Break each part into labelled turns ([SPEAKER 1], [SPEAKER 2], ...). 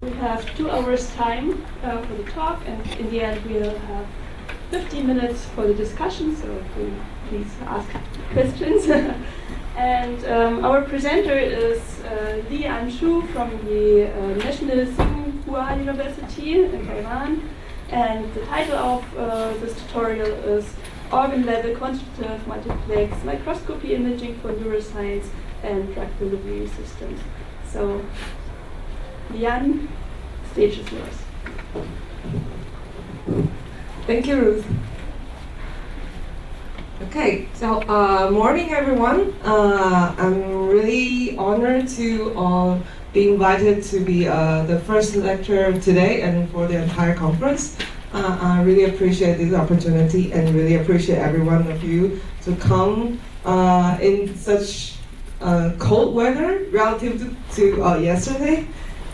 [SPEAKER 1] We have 2 hours time for the talk, and in the end we'll have 15 minutes for the discussion, so please ask questions. And our presenter is Li Anshu from the National Tsinghua University in Taiwan. And the title of this tutorial is Organ-Level Quantitative Multiplex Microscopy Imaging for Neuroscience and Drug Delivery Systems. So, Lian, stage is yours.
[SPEAKER 2] Thank you, Ruth. Okay, so morning everyone. I'm really honored to be invited to be the first lecturer today and for the entire conference. I really appreciate this opportunity and really appreciate every one of you to come in such cold weather relative to yesterday.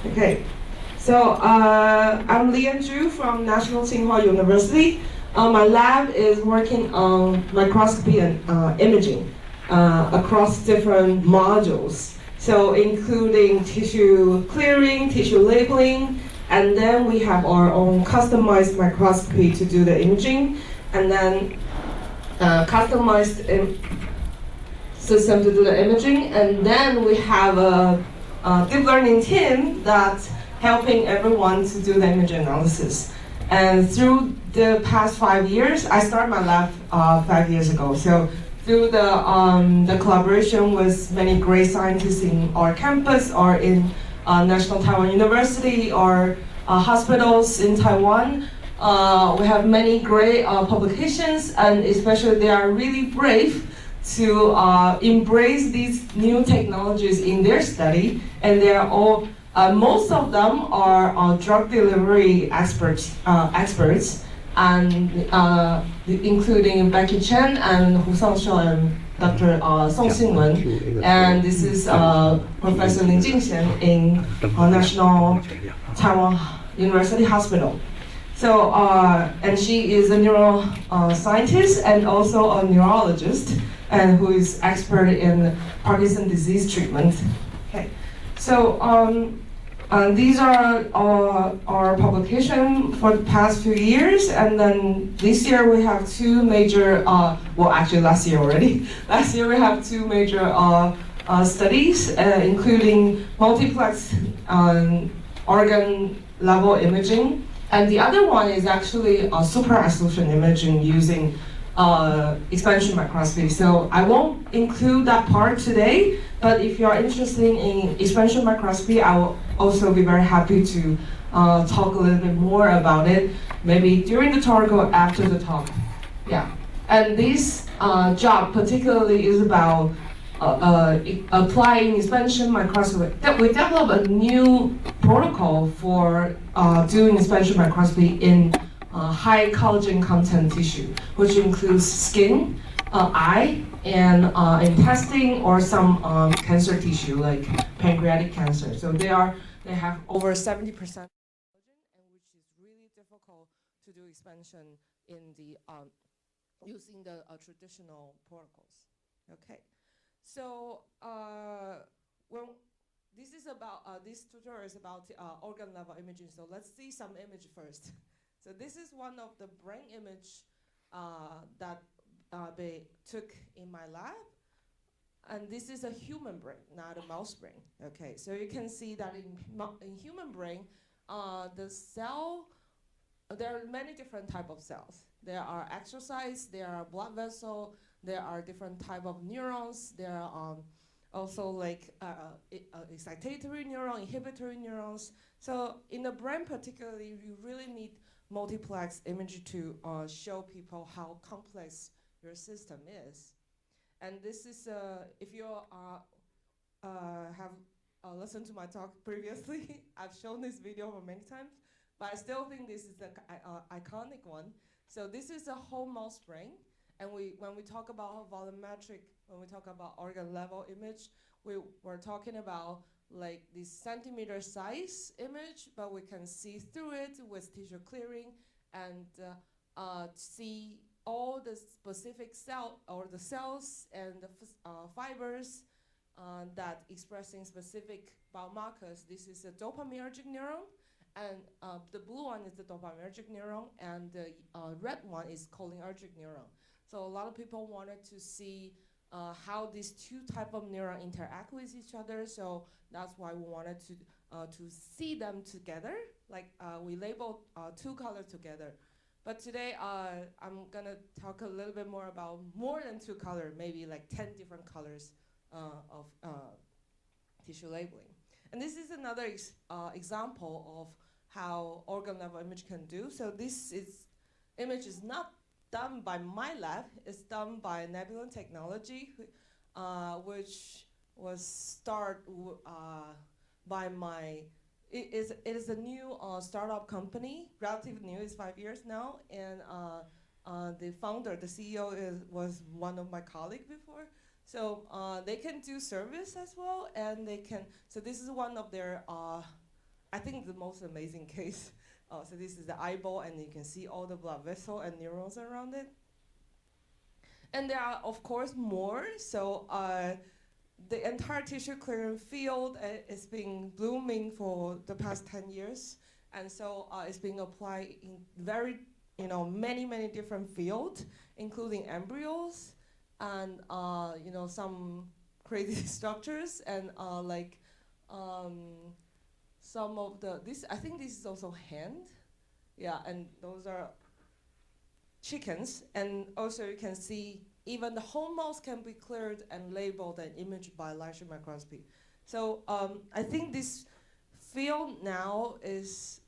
[SPEAKER 2] Okay, so I'm Lian Zhu from National Tsinghua University. My lab is working on microscopy and imaging across different modules. So including tissue clearing, tissue labeling, and then we have our own customized microscopy to do the imaging, and then customized system to do the imaging, and then we have a deep learning team that's helping everyone to do the image analysis. And through the past 5 years, I started my lab 5 years ago. So through the collaboration with many great scientists in our campus or in National Taiwan University or hospitals in Taiwan, we have many great publications, and especially they are really brave to embrace these new technologies in their study, and they are all most of them are drug delivery experts, and including Becky Chen and Hu Sangshou and Dr. Song Xinwen, and this is Professor Lin Jingxian in National Taiwan University Hospital. So, and she is a neuroscientist and also a neurologist, and who is expert in Parkinson's disease treatment. Okay, so these are our publication for the past few years, and then this year we have two major, well actually last year already, last year we have two major studies, including multiplex organ level imaging, and the other one is actually super resolution imaging using expansion microscopy. So I won't include that part today, but if you're interested in expansion microscopy, I will also be very happy to talk a little bit more about it, maybe during the talk or after the talk. Yeah, and this job particularly is about applying expansion microscopy. We developed a new protocol for doing expansion microscopy in high collagen content tissue, which includes skin, eye, and intestine, or some cancer tissue like pancreatic cancer. So they have over 70% collagen, and which is really difficult to do expansion in the using the traditional protocols. Okay, so this is about this tutorial is about organ level imaging. So let's see some image first. So this is one of the brain image that they took in my lab. And this is a human brain, not a mouse brain. Okay, so you can see that in human brain, the cell, there are many different type of cells. There are astrocytes, there are blood vessel, there are different type of neurons, there are also like excitatory neuron, inhibitory neurons. So in the brain particularly, you really need multiplex image to show people how complex your system is. And this is, if you have listened to my talk previously, I've shown this video for many times, but I still think this is the iconic one. So this is a whole mouse brain, and when we talk about volumetric, when we talk about organ level image, we're talking about like this centimeter size image, but we can see through it with tissue clearing and see all the specific cell or the cells and the fibers that expressing specific biomarkers. This is a dopaminergic neuron, and the blue one is the dopaminergic neuron, and the red one is cholinergic neuron. So a lot of people wanted to see how these two type of neurons interact with each other. So that's why we wanted to see them together. Like we labeled two colors together. But today I'm gonna talk a little bit more about more than two colors, maybe like 10 different colors of tissue labeling. And this is another example of how organ level image can do. So image is not done by my lab. It's done by Nebulon Technology, which was started by my. It is a new startup company, relatively new. It's 5 years now, and the founder, the CEO, was one of my colleagues before. So they can do service as well, and they can. So this is one of their. I think the most amazing case. So this is the eyeball, and you can see all the blood vessel and neurons around it. And there are, of course, more. So the entire tissue clearing field is being blooming for the past 10 years. And so it's being applied in many different fields, including embryos and, some crazy structures and some of I think this is also hand. Yeah, and those are chickens. And also you can see even the whole mouse can be cleared and labeled and imaged by light microscopy. So I think this field now is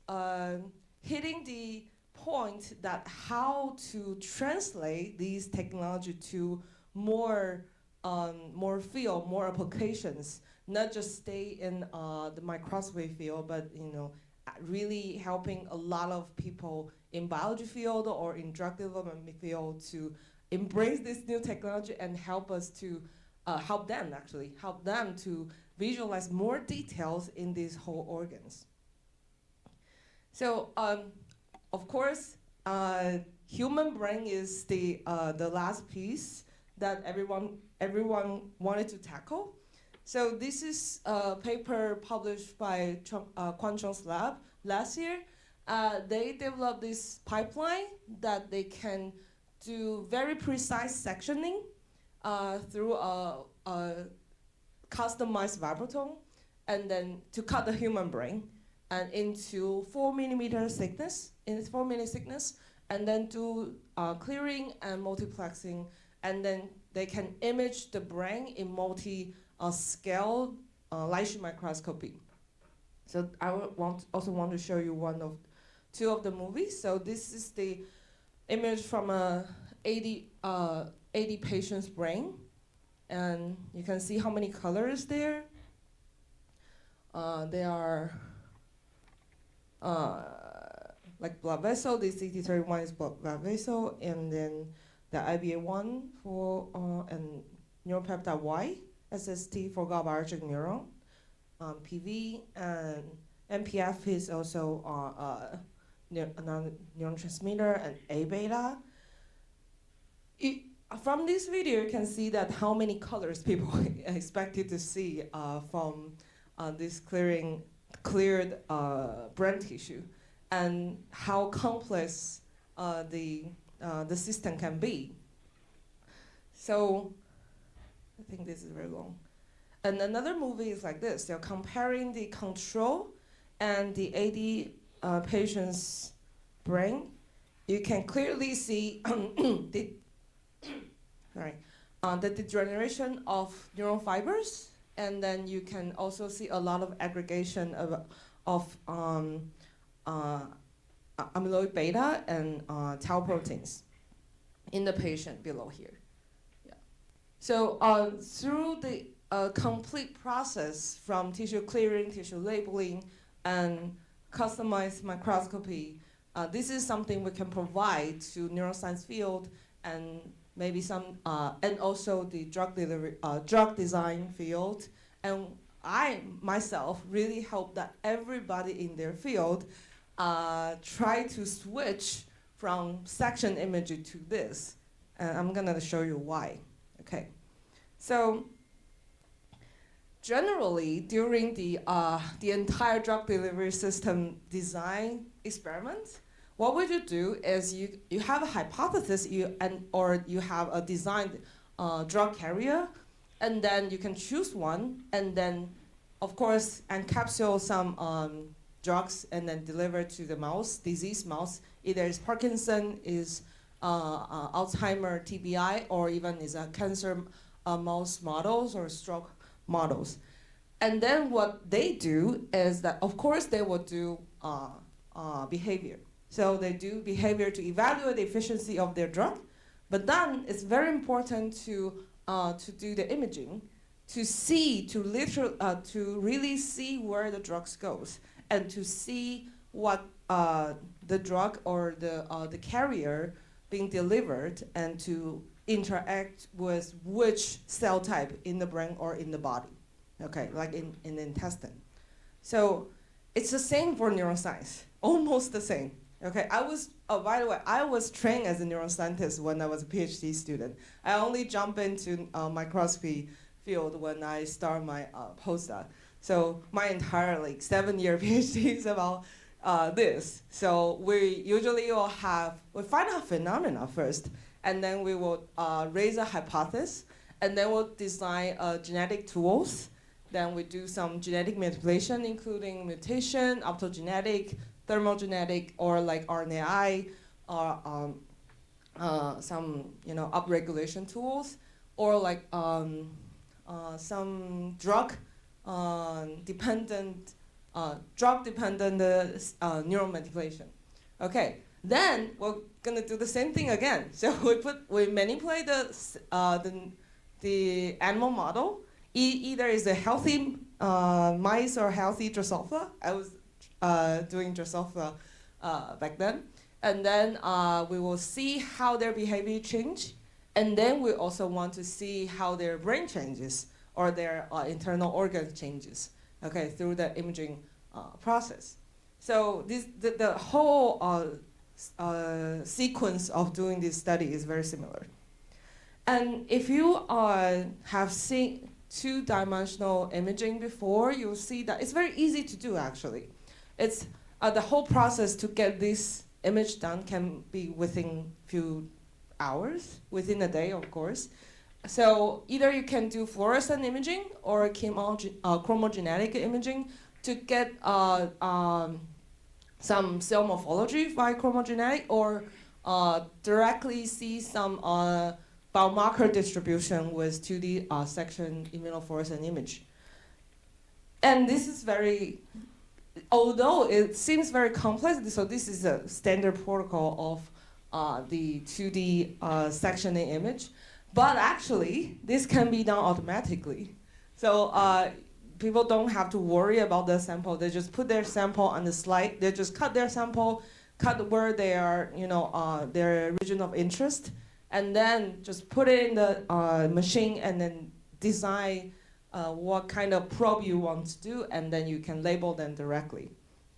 [SPEAKER 2] hitting the point that how to translate these technology to more field, more applications, not just stay in the microscopy field, but really helping a lot of people in biology field or in drug development field to embrace this new technology and help them to visualize more details in these whole organs. So of course, human brain is the last piece that everyone wanted to tackle. So this is a paper published by Quan Chong's lab last year. They developed this pipeline that they can do very precise sectioning through a customized vibraton, and then to cut the human brain and into 4 millimeter thickness, and then do clearing and multiplexing, and then they can image the brain in multi-scale light microscopy. So I also want to show you two of the movies. So this is the image from a 80 patient's brain, and you can see how many colors there. They are like blood vessel. The CT31 is blood vessel, and then the IBA1 for and neuropeptide Y, SST for GABAergic neuron, PV, and MPF is also another neurotransmitter, and A beta. From this video, you can see that how many colors people expected to see from this cleared brain tissue, and how complex the system can be. So I think this is very long. And another movie is like this. They're comparing the control and the AD patient's brain. You can clearly see the degeneration of neuron fibers, and then you can also see a lot of aggregation of amyloid beta and tau proteins in the patient below here. Yeah. So through the complete process from tissue clearing, tissue labeling, and customized microscopy, this is something we can provide to neuroscience field and maybe and also the drug design field. And I myself really hope that everybody in their field try to switch from section imaging to this. And I'm gonna show you why. Okay, so generally, during the entire drug delivery system design experiment, what would you do is you have a hypothesis or you have a designed drug carrier, and then you can choose one, and then, of course, encapsule some drugs and then deliver to the mouse, disease mouse. Either it's Parkinson, is Alzheimer, TBI, or even is a cancer mouse models or stroke models. And then what they do is that, of course, they will do behavior. So they do behavior to evaluate the efficiency of their drug. But then it's very important to do the imaging, to really see where the drugs goes, and to see what the drug or the carrier being delivered, and to interact with which cell type in the brain or in the body, okay, like in the intestine. So it's the same for neuroscience, almost the same. Okay, by the way, I was trained as a neuroscientist when I was a PhD student. I only jumped into microscopy field when I started my postdoc. So my entire 7-year PhD is about this. So we usually will find out phenomena first, and then we will raise a hypothesis, and then we'll design genetic tools. Then we do some genetic manipulation, including mutation, optogenetic, thermogenetic, or like RNAi, or some upregulation tools, or like some drug-dependent neural manipulation. Okay, then we're gonna do the same thing again. So we manipulate the animal model. Either is a healthy mice or healthy Drosophila. I was doing Drosophila back then. And then we will see how their behavior change. And then we also want to see how their brain changes or their internal organ changes, okay, through the imaging process. So the whole sequence of doing this study is very similar. And if you have seen two-dimensional imaging before, you'll see that it's very easy to do, actually. It's the whole process to get this image done can be within few hours, within a day, of course. So either you can do fluorescent imaging or chromogenetic imaging to get some cell morphology by chromogenetic, or directly see some biomarker distribution with 2D section immunofluorescent image. And this is although it seems very complex, so this is a standard protocol of the 2D sectioning image. But actually, this can be done automatically. So people don't have to worry about the sample. They just put their sample on the slide. They just cut their sample, cut where they are, their region of interest, and then just put it in the machine and then design what kind of probe you want to do, and then you can label them directly.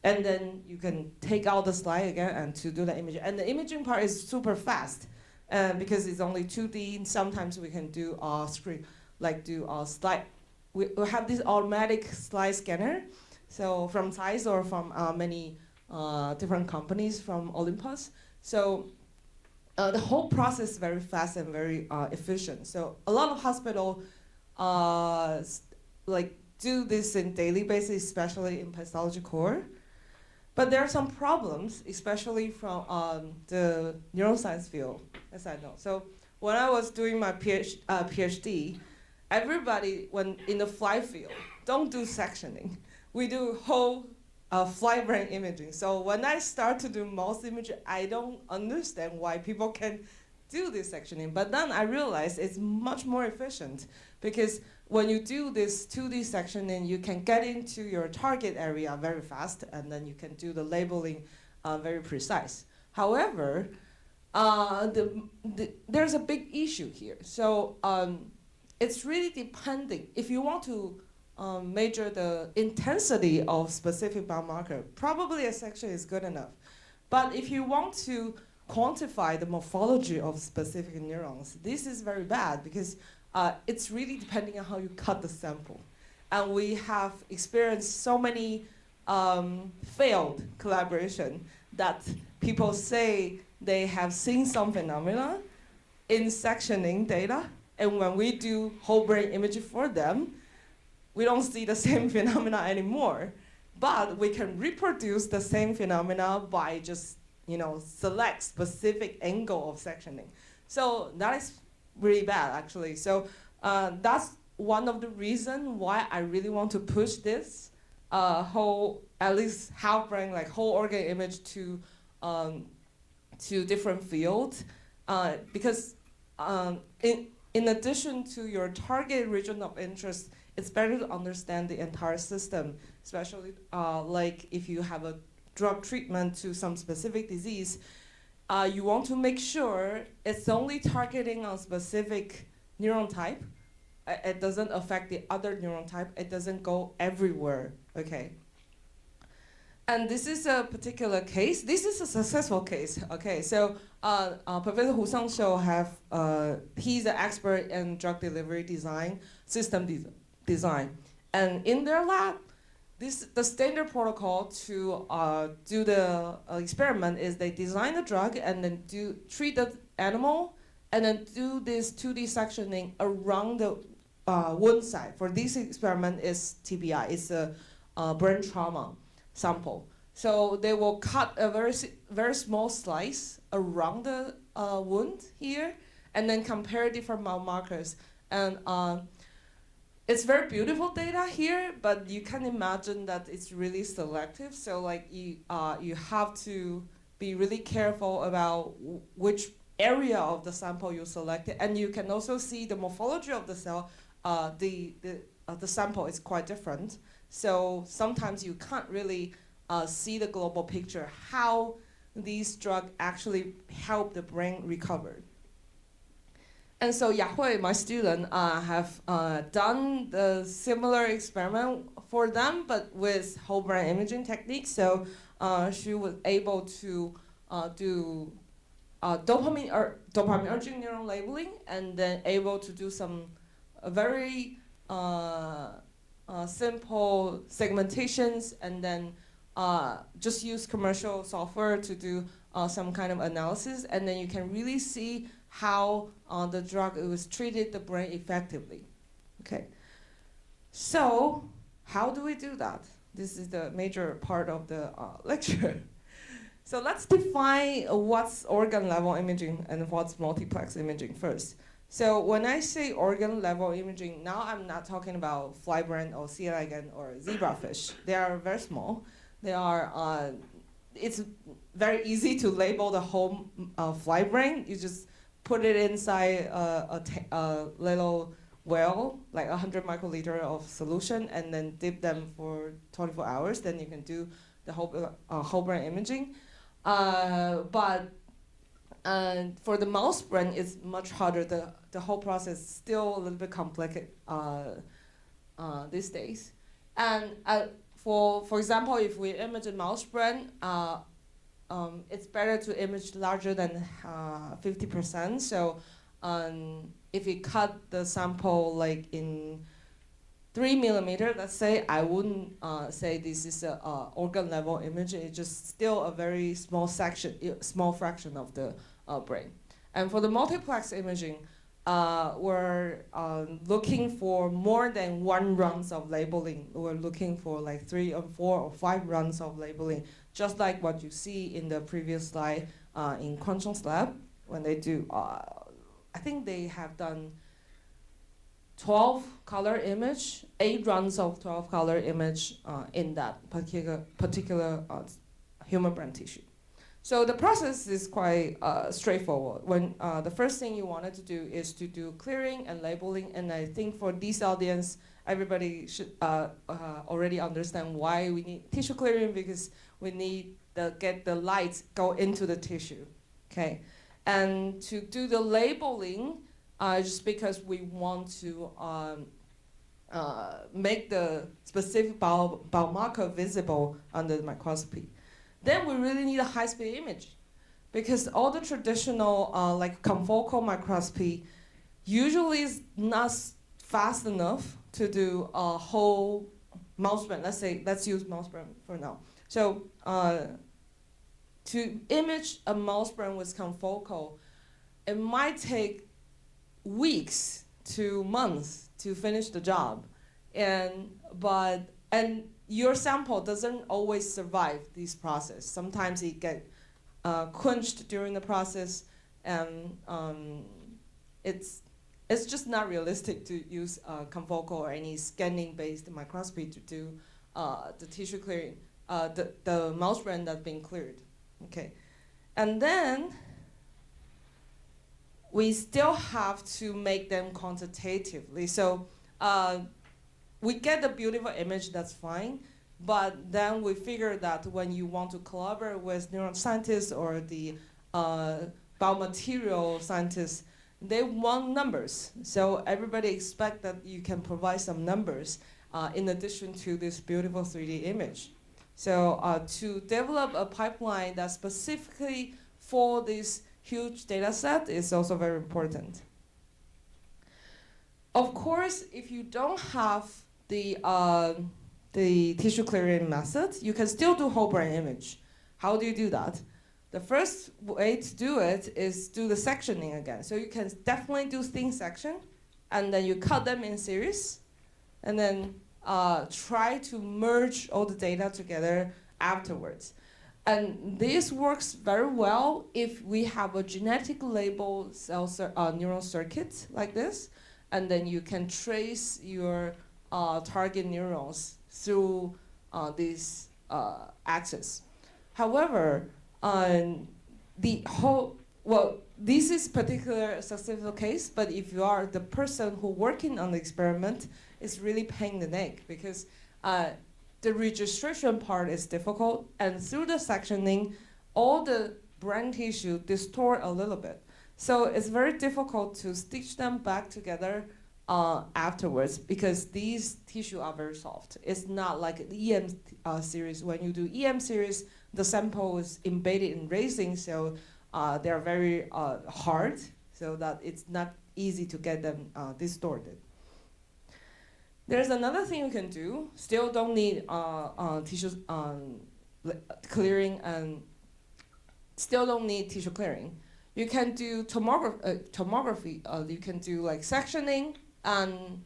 [SPEAKER 2] And then you can take out the slide again and to do the imaging. And the imaging part is super fast because it's only 2D. Sometimes we can do screen, slide. We have this automatic slide scanner. So from Zeiss or from many different companies from Olympus. So the whole process is very fast and very efficient. So a lot of hospitals do this in daily basis, especially in pathology core. But there are some problems, especially from the neuroscience field, as I know. So when I was doing my PhD, everybody, when in the flight field, don't do sectioning. We do whole flight brain imaging. So when I start to do mouse imaging, I don't understand why people can do this sectioning. But then I realized it's much more efficient because when you do this 2D sectioning, you can get into your target area very fast, and then you can do the labeling very precise. However, there's a big issue here. So it's really depending. If you want to measure the intensity of specific biomarker, probably a section is good enough. But if you want to quantify the morphology of specific neurons, this is very bad because it's really depending on how you cut the sample. and we have experienced so many failed collaboration that people say they have seen some phenomena in sectioning data, and when we do whole brain imaging for them, we don't see the same phenomena anymore. But we can reproduce the same phenomena by just select specific angle of sectioning. So that is really bad, actually. So that's one of the reasons why I really want to push this whole, at least half brain, like whole organ image to different fields, because in addition to your target region of interest, it's better to understand the entire system, especially like if you have a drug treatment to some specific disease, you want to make sure it's only targeting on specific neuron type. It doesn't affect the other neuron type. It doesn't go everywhere, okay? And this is a particular case. This is a successful case, okay? So Professor Hu Sangshou he's an expert in drug delivery design, system design. And in their lab, the standard protocol to do the experiment is they design the drug and then treat the animal and then do this 2D sectioning around the wound site. For this experiment is TBI, it's a brain trauma sample. So they will cut a very small slice around the wound here and then compare different biomarkers. And it's very beautiful data here, but you can imagine that it's really selective. So like you have to be really careful about which area of the sample you selected, and you can also see the morphology of the cell. The sample is quite different, so sometimes you can't really see the global picture, how these drugs actually help the brain recover. And so Yahui, my student, have done the similar experiment for them, but with whole brain imaging techniques. So she was able to do dopaminergic neuron labeling, and then able to do some very simple segmentations, and then just use commercial software to do some kind of analysis, and then you can really see how the drug was treated the brain effectively. Okay, so how do we do that? This is the major part of the lecture. So let's define what's organ level imaging and what's multiplex imaging first. So when I say organ level imaging, now I'm not talking about fly brain or sea lion or zebrafish. They are very small. They are. It's very easy to label the whole fly brain. You just put it inside a little well, like 100 microliter of solution, and then dip them for 24 hours. Then you can do the whole brain imaging. But for the mouse brain, it's much harder. The whole process is still a little bit complicated these days. And for example, if we image a mouse brain, it's better to image larger than 50%. So if you cut the sample like in 3 millimeter, let's say, I wouldn't say this is an organ level image. It's just still a very small fraction of the brain. And for the multiplex imaging, we're looking for more than 1 runs of labeling. We're looking for like 3 or 4 or 5 runs of labeling, just like what you see in the previous slide in Quanchong's lab when they do. I think they have done 12 color image, 8 runs of 12 color image in that particular human brain tissue. So the process is quite straightforward. When the first thing you wanted to do is to do clearing and labeling, and I think for this audience, everybody should already understand why we need tissue clearing, because we need to get the light go into the tissue, okay? And to do the labeling, just because we want to make the specific biomarker visible under the microscopy. Then we really need a high-speed image, because all the traditional like confocal microscopy usually is not fast enough to do a whole mouse brain. Let's use mouse brain for now. So to image a mouse brain with confocal, it might take weeks to months to finish the job, and your sample doesn't always survive this process. Sometimes it get quenched during the process, and it's just not realistic to use confocal or any scanning-based microscopy to do the tissue clearing, the mouse brain that's been cleared. Okay, and then we still have to make them quantitatively. So we get a beautiful image, that's fine, but then we figure that when you want to collaborate with neuroscientists or the biomaterial scientists, they want numbers. So everybody expects that you can provide some numbers in addition to this beautiful 3D image. So to develop a pipeline that's specifically for this huge data set is also very important. Of course, if you don't have the tissue clearing method, you can still do whole brain image. How do you do that? The first way to do it is do the sectioning again. So you can definitely do thin section, and then you cut them in series, and then try to merge all the data together afterwards. And this works very well if we have a genetic label neural circuit like this, and then you can trace your target neurons through this axis. However, this is particular successful case, but if you are the person who working on the experiment, it's really pain in the neck because the registration part is difficult, and through the sectioning, all the brain tissue distort a little bit. So it's very difficult to stitch them back together afterwards because these tissue are very soft. It's not like the EM series. When you do EM series, the sample is embedded in resin, so they're very hard, so that it's not easy to get them distorted. There's another thing you can do. Still don't need tissue clearing, and still don't need tissue clearing. You can do tomography. You can do like sectioning and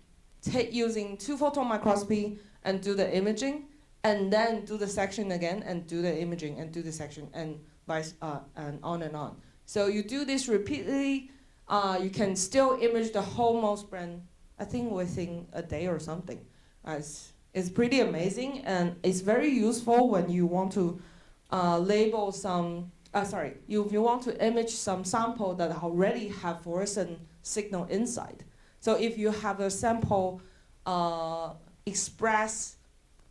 [SPEAKER 2] using 2-photon microscopy and do the imaging, and then do the section again and do the imaging and do the section and vice and on and on. So you do this repeatedly. You can still image the whole mouse brain, I think within a day or something. It's pretty amazing, and it's very useful when you want to label some. You want to image some sample that already have fluorescent signal inside. So if you have a sample express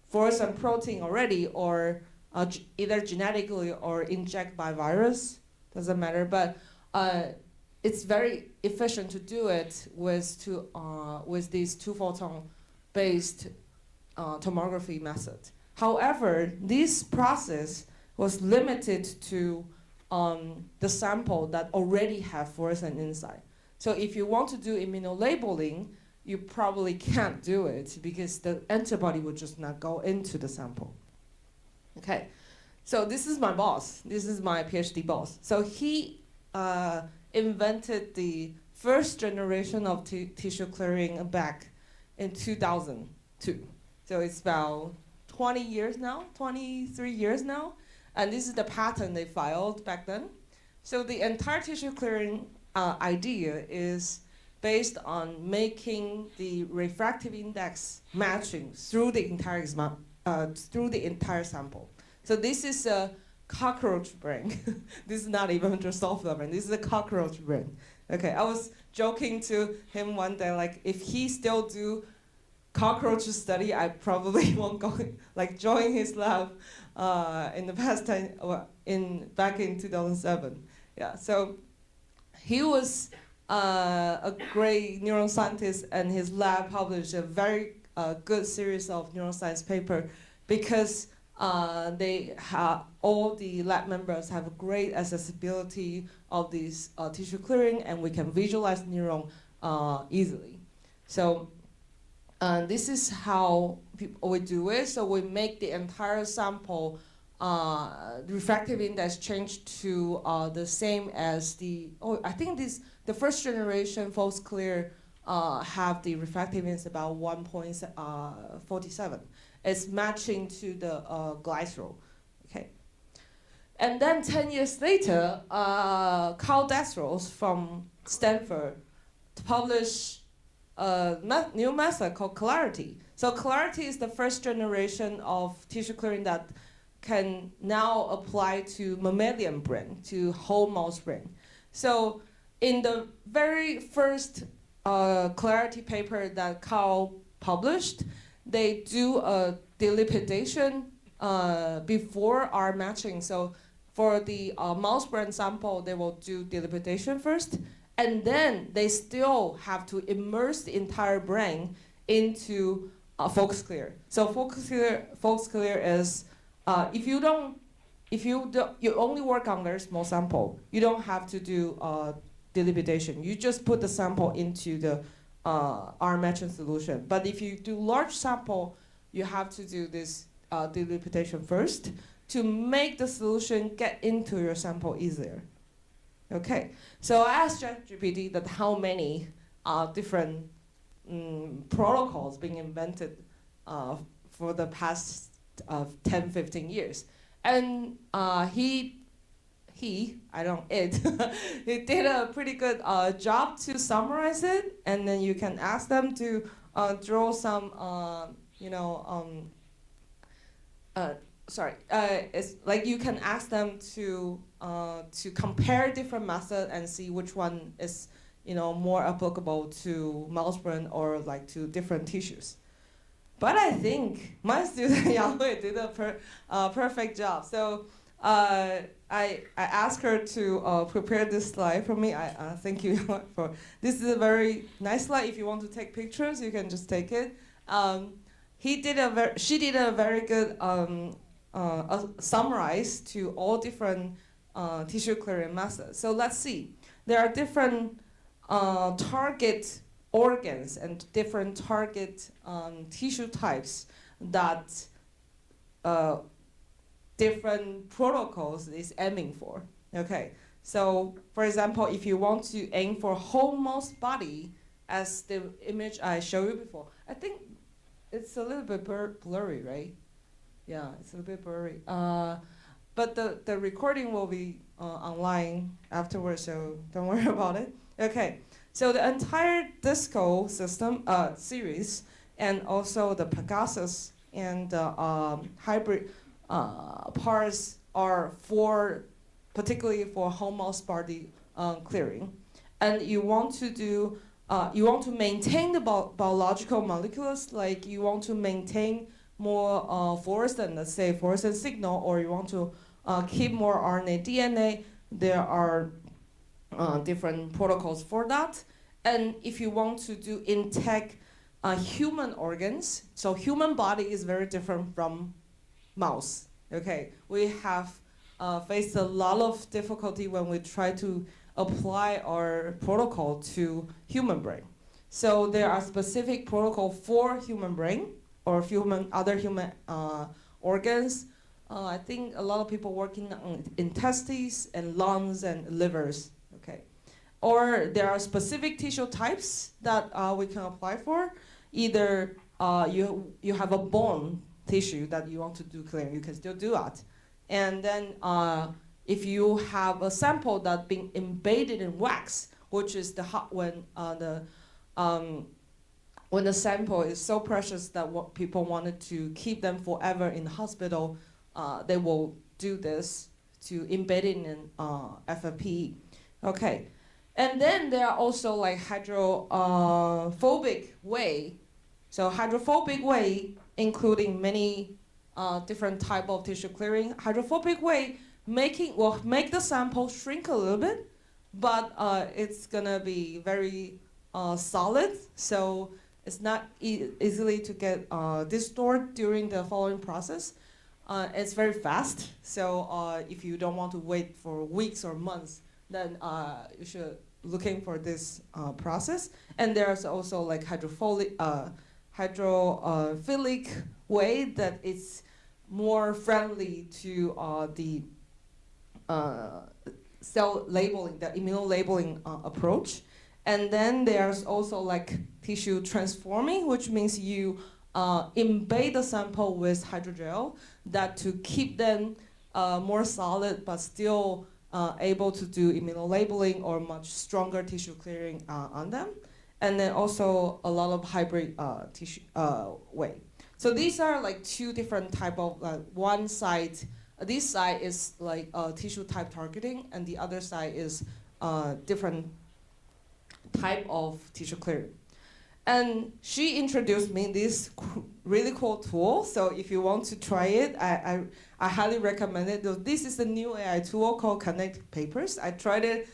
[SPEAKER 2] fluorescent protein already, or either genetically or inject by virus, doesn't matter. But it's very efficient to do it with these 2-photon based tomography method. However, this process was limited to the sample that already have fluorescent inside. So if you want to do immunolabeling, you probably can't do it because the antibody would just not go into the sample. Okay, so this is my boss. This is my PhD boss. So he invented the first generation of tissue clearing back in 2002. So it's about 20 years now, 23 years now. And this is the patent they filed back then. So the entire tissue clearing idea is based on making the refractive index matching through the entire sample. So this is a cockroach brain. This is not even Drosophila brain. This is a cockroach brain. Okay, I was joking to him one day, like if he still do cockroach study, I probably won't go join his lab in the past back in 2007. Yeah, so he was a great neuroscientist, and his lab published a very good series of neuroscience paper because all the lab members have a great accessibility of this tissue clearing, and we can visualize neuron easily. So This is how we do it. So we make the entire sample refractive index change to the same as I think the first generation false clear have the refractive index about 1.47. It's matching to the glycerol. Okay. And then 10 years later, Carl Destros from Stanford published a new method called Clarity. So Clarity is the first generation of tissue clearing that can now apply to mammalian brain, to whole mouse brain. So in the very first Clarity paper that Carl published, they do a delipidation before our matching. So for the mouse brain sample, they will do delipidation first, and then they still have to immerse the entire brain into focus clear. So focus clear is you only work on very small sample, you don't have to do delipidation. You just put the sample into the R matching solution. But if you do large sample, you have to do this delipidation first to make the solution get into your sample easier. Okay, so I asked ChatGPT that how many different protocols being invented for the past 10, 15 years. And he did a pretty good job to summarize it, and then you can ask them to draw some, it's like you can ask them to compare different methods and see which one is more applicable to mouse brain or like to different tissues. But I think my student Yahweh did a perfect job. So I asked her to prepare this slide for me. I thank you for this is a very nice slide. If you want to take pictures, you can just take it. She did a very good summarize to all different tissue clearing methods. So let's see. There are different target organs and different target tissue types that different protocols is aiming for. Okay, so for example, if you want to aim for whole mouse body, as the image I showed you before, I think it's a little bit blurry, right? Yeah, it's a little bit blurry. But the recording will be online afterwards, so don't worry about it. Okay, so the entire Disco system series, and also the Pegasus and the hybrid parts are particularly for whole mouse body clearing, and you want to maintain the biological molecules, like you want to maintain more fluorescent, let's say fluorescent signal, or you want to keep more RNA, DNA. There are different protocols for that. And if you want to do intact human organs, so human body is very different from mouse. Okay, we have faced a lot of difficulty when we try to apply our protocol to human brain. So there are specific protocol for human brain or other human organs. I think a lot of people working on intestines and lungs and livers. Okay, or there are specific tissue types that we can apply for. Either you have a bone tissue that you want to do clearing, you can still do that. And then if you have a sample that's been embedded in wax, which is when the sample is so precious that people wanted to keep them forever in the hospital, they will do this to embed it in FFPE. Okay, and then there are also like hydrophobic way. So hydrophobic way, including many different type of tissue clearing. Hydrophobic way will make the sample shrink a little bit, but it's gonna be very solid, so it's not easily to get distorted during the following process. It's very fast, so if you don't want to wait for weeks or months, then you should looking for this process. And there's also like hydrophilic way that is more friendly to the cell labeling, the immunolabeling approach. And then there's also like tissue transforming, which means you embed the sample with hydrogel that to keep them more solid but still able to do immunolabeling or much stronger tissue clearing on them. And then also a lot of hybrid tissue way. So these are like two different type of one side. This side is like tissue type targeting, and the other side is different type of tissue clearing. And she introduced me this really cool tool. So if you want to try it, I highly recommend it. This is a new AI tool called Connect Papers. I tried it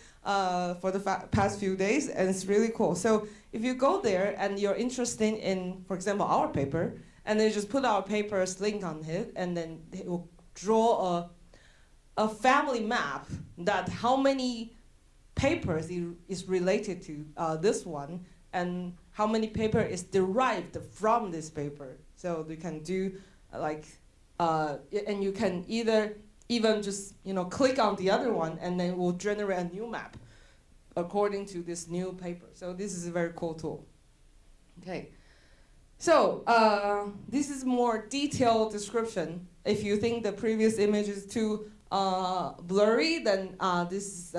[SPEAKER 2] for the past few days, and it's really cool. So if you go there and you're interested in, for example, our paper, and then you just put our paper's link on it, and then it will draw a family map that how many papers is related to this one, and how many paper is derived from this paper. So you can do and you can either even just click on the other one, and then it will generate a new map according to this new paper. So this is a very cool tool. Okay. So this is more detailed description. If you think the previous image is too blurry, then this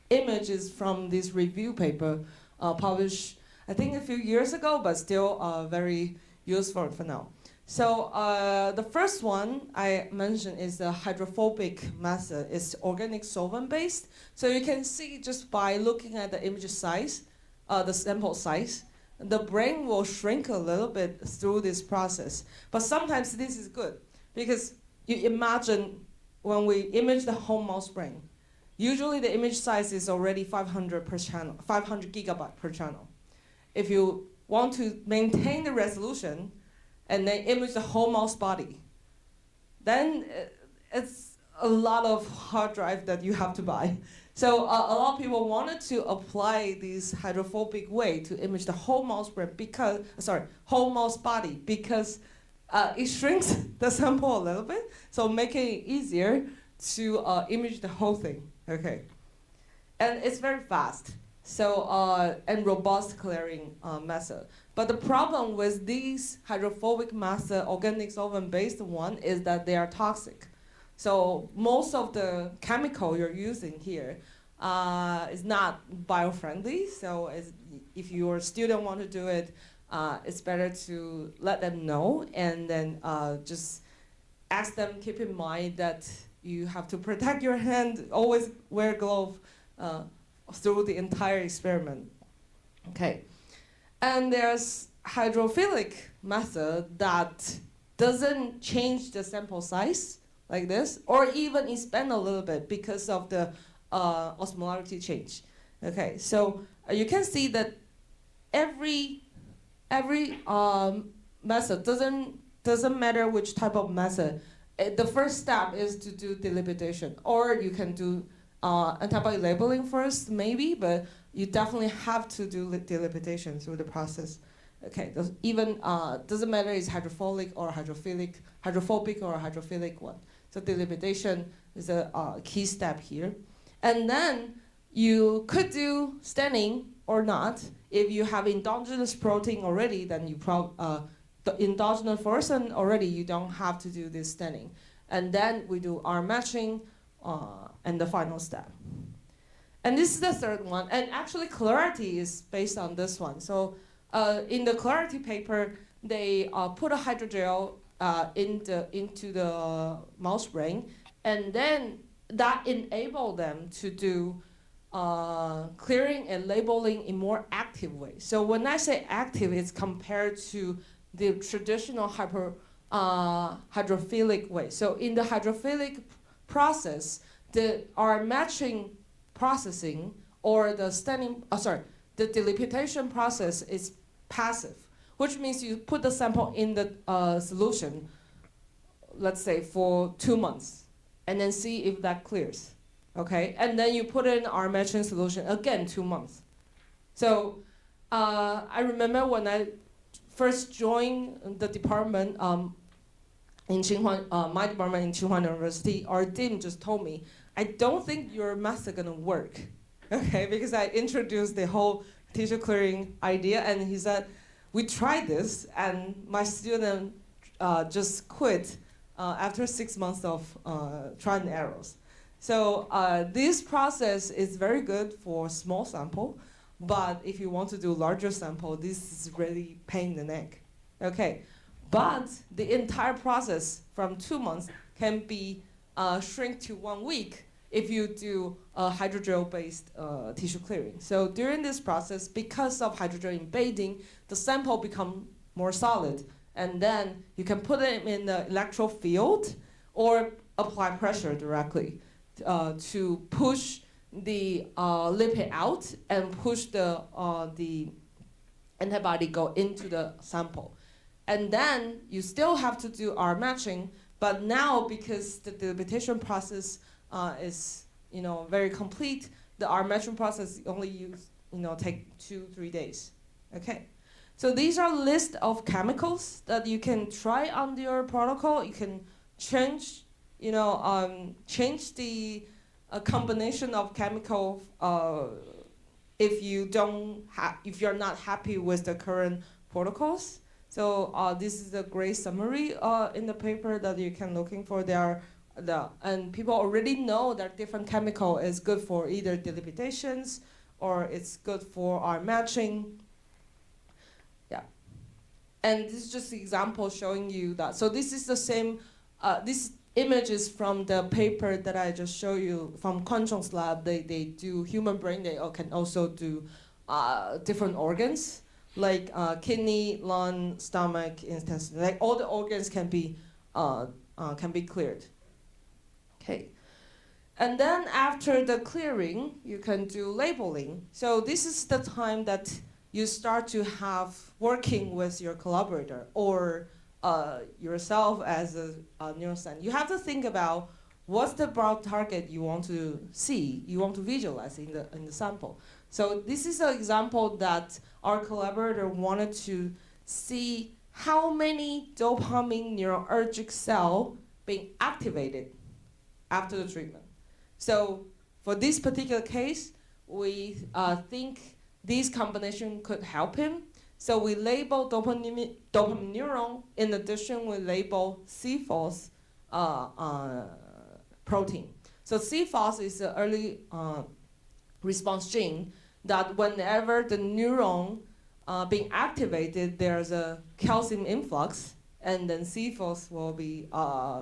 [SPEAKER 2] image is from this review paper published, I think, a few years ago, but still very useful for now. So the first one I mentioned is the hydrophobic method. It's organic solvent based. So you can see just by looking at the image size, the sample size, the brain will shrink a little bit through this process. But sometimes this is good, because you imagine when we image the whole mouse brain, usually the image size is already 500 per channel, 500 gigabyte per channel. If you want to maintain the resolution and then image the whole mouse body, then it's a lot of hard drive that you have to buy. So a lot of people wanted to apply this hydrophobic way to image the whole mouse brain whole mouse body, because it shrinks the sample a little bit, so making it easier to image the whole thing. Okay, and it's very fast. So and robust clearing method. But the problem with these hydrophobic method, organic solvent-based one, is that they are toxic. So most of the chemical you're using here is not bio-friendly. So if your student want to do it, it's better to let them know, and then just ask them, keep in mind that you have to protect your hand, always wear gloves through the entire experiment. Okay, and there's hydrophilic method that doesn't change the sample size like this, or even expand a little bit because of the osmolarity change. Okay, so you can see that every method doesn't matter which type of method. The first step is to do delimitation, or you can do antibody labeling first, maybe, but you definitely have to do delimitation through the process. Okay, even doesn't matter it's hydrophobic or hydrophilic one. So delimitation is a key step here, and then you could do staining or not. If you have endogenous protein already, then you the endogenous fluorescent already, you don't have to do this staining. And then we do R matching and the final step. And this is the third one. And actually clarity is based on this one. So in the clarity paper, they put a hydrogel into the mouse brain, and then that enabled them to do clearing and labeling in more active way. So when I say active, it's compared to the traditional hydrophilic way. So in the hydrophilic process, our matching processing or the the delimitation process is passive, which means you put the sample in the solution, let's say for 2 months, and then see if that clears. Okay, and then you put in our matching solution again 2 months. So I remember when I first joined the department in Tsinghua, my department in Tsinghua University, our dean just told me, I don't think your math is gonna work, okay? Because I introduced the whole tissue clearing idea, and he said, we tried this, and my student just quit after 6 months of trial and errors. So this process is very good for small sample, but if you want to do larger sample, this is really pain in the neck. Okay, but the entire process from 2 months can be shrink to 1 week if you do hydrogel-based tissue clearing. So during this process, because of hydrogel embedding, the sample become more solid, and then you can put it in the electro field or apply pressure directly to push the lipid out and push the antibody go into the sample. And then you still have to do R matching, but now because the delimitation process is very complete, the R matching process only take 2-3 days. Okay, so these are list of chemicals that you can try on your protocol. You can change change the combination of chemical if you're not happy with the current protocols. So this is a great summary in the paper that you can looking for. And people already know that different chemical is good for either delimitations or it's good for our matching. Yeah, and this is just an example showing you that. So this is the same. This image is from the paper that I just showed you from Kwanchong's lab. They do human brain. They can also do different organs, like kidney, lung, stomach, intestine. Like all the organs can be cleared. Okay, and then after the clearing, you can do labeling. So this is the time that you start to have working with your collaborator or yourself as a neuroscientist. You have to think about what's the broad target you want to see, you want to visualize in the sample. So this is an example that our collaborator wanted to see how many dopamine neurergic cell being activated after the treatment. So for this particular case, we think this combination could help him. So we label dopamine neuron. In addition, we label CFOS protein. So CFOS is an early response gene that whenever the neuron being activated, there's a calcium influx, and then CFOS will be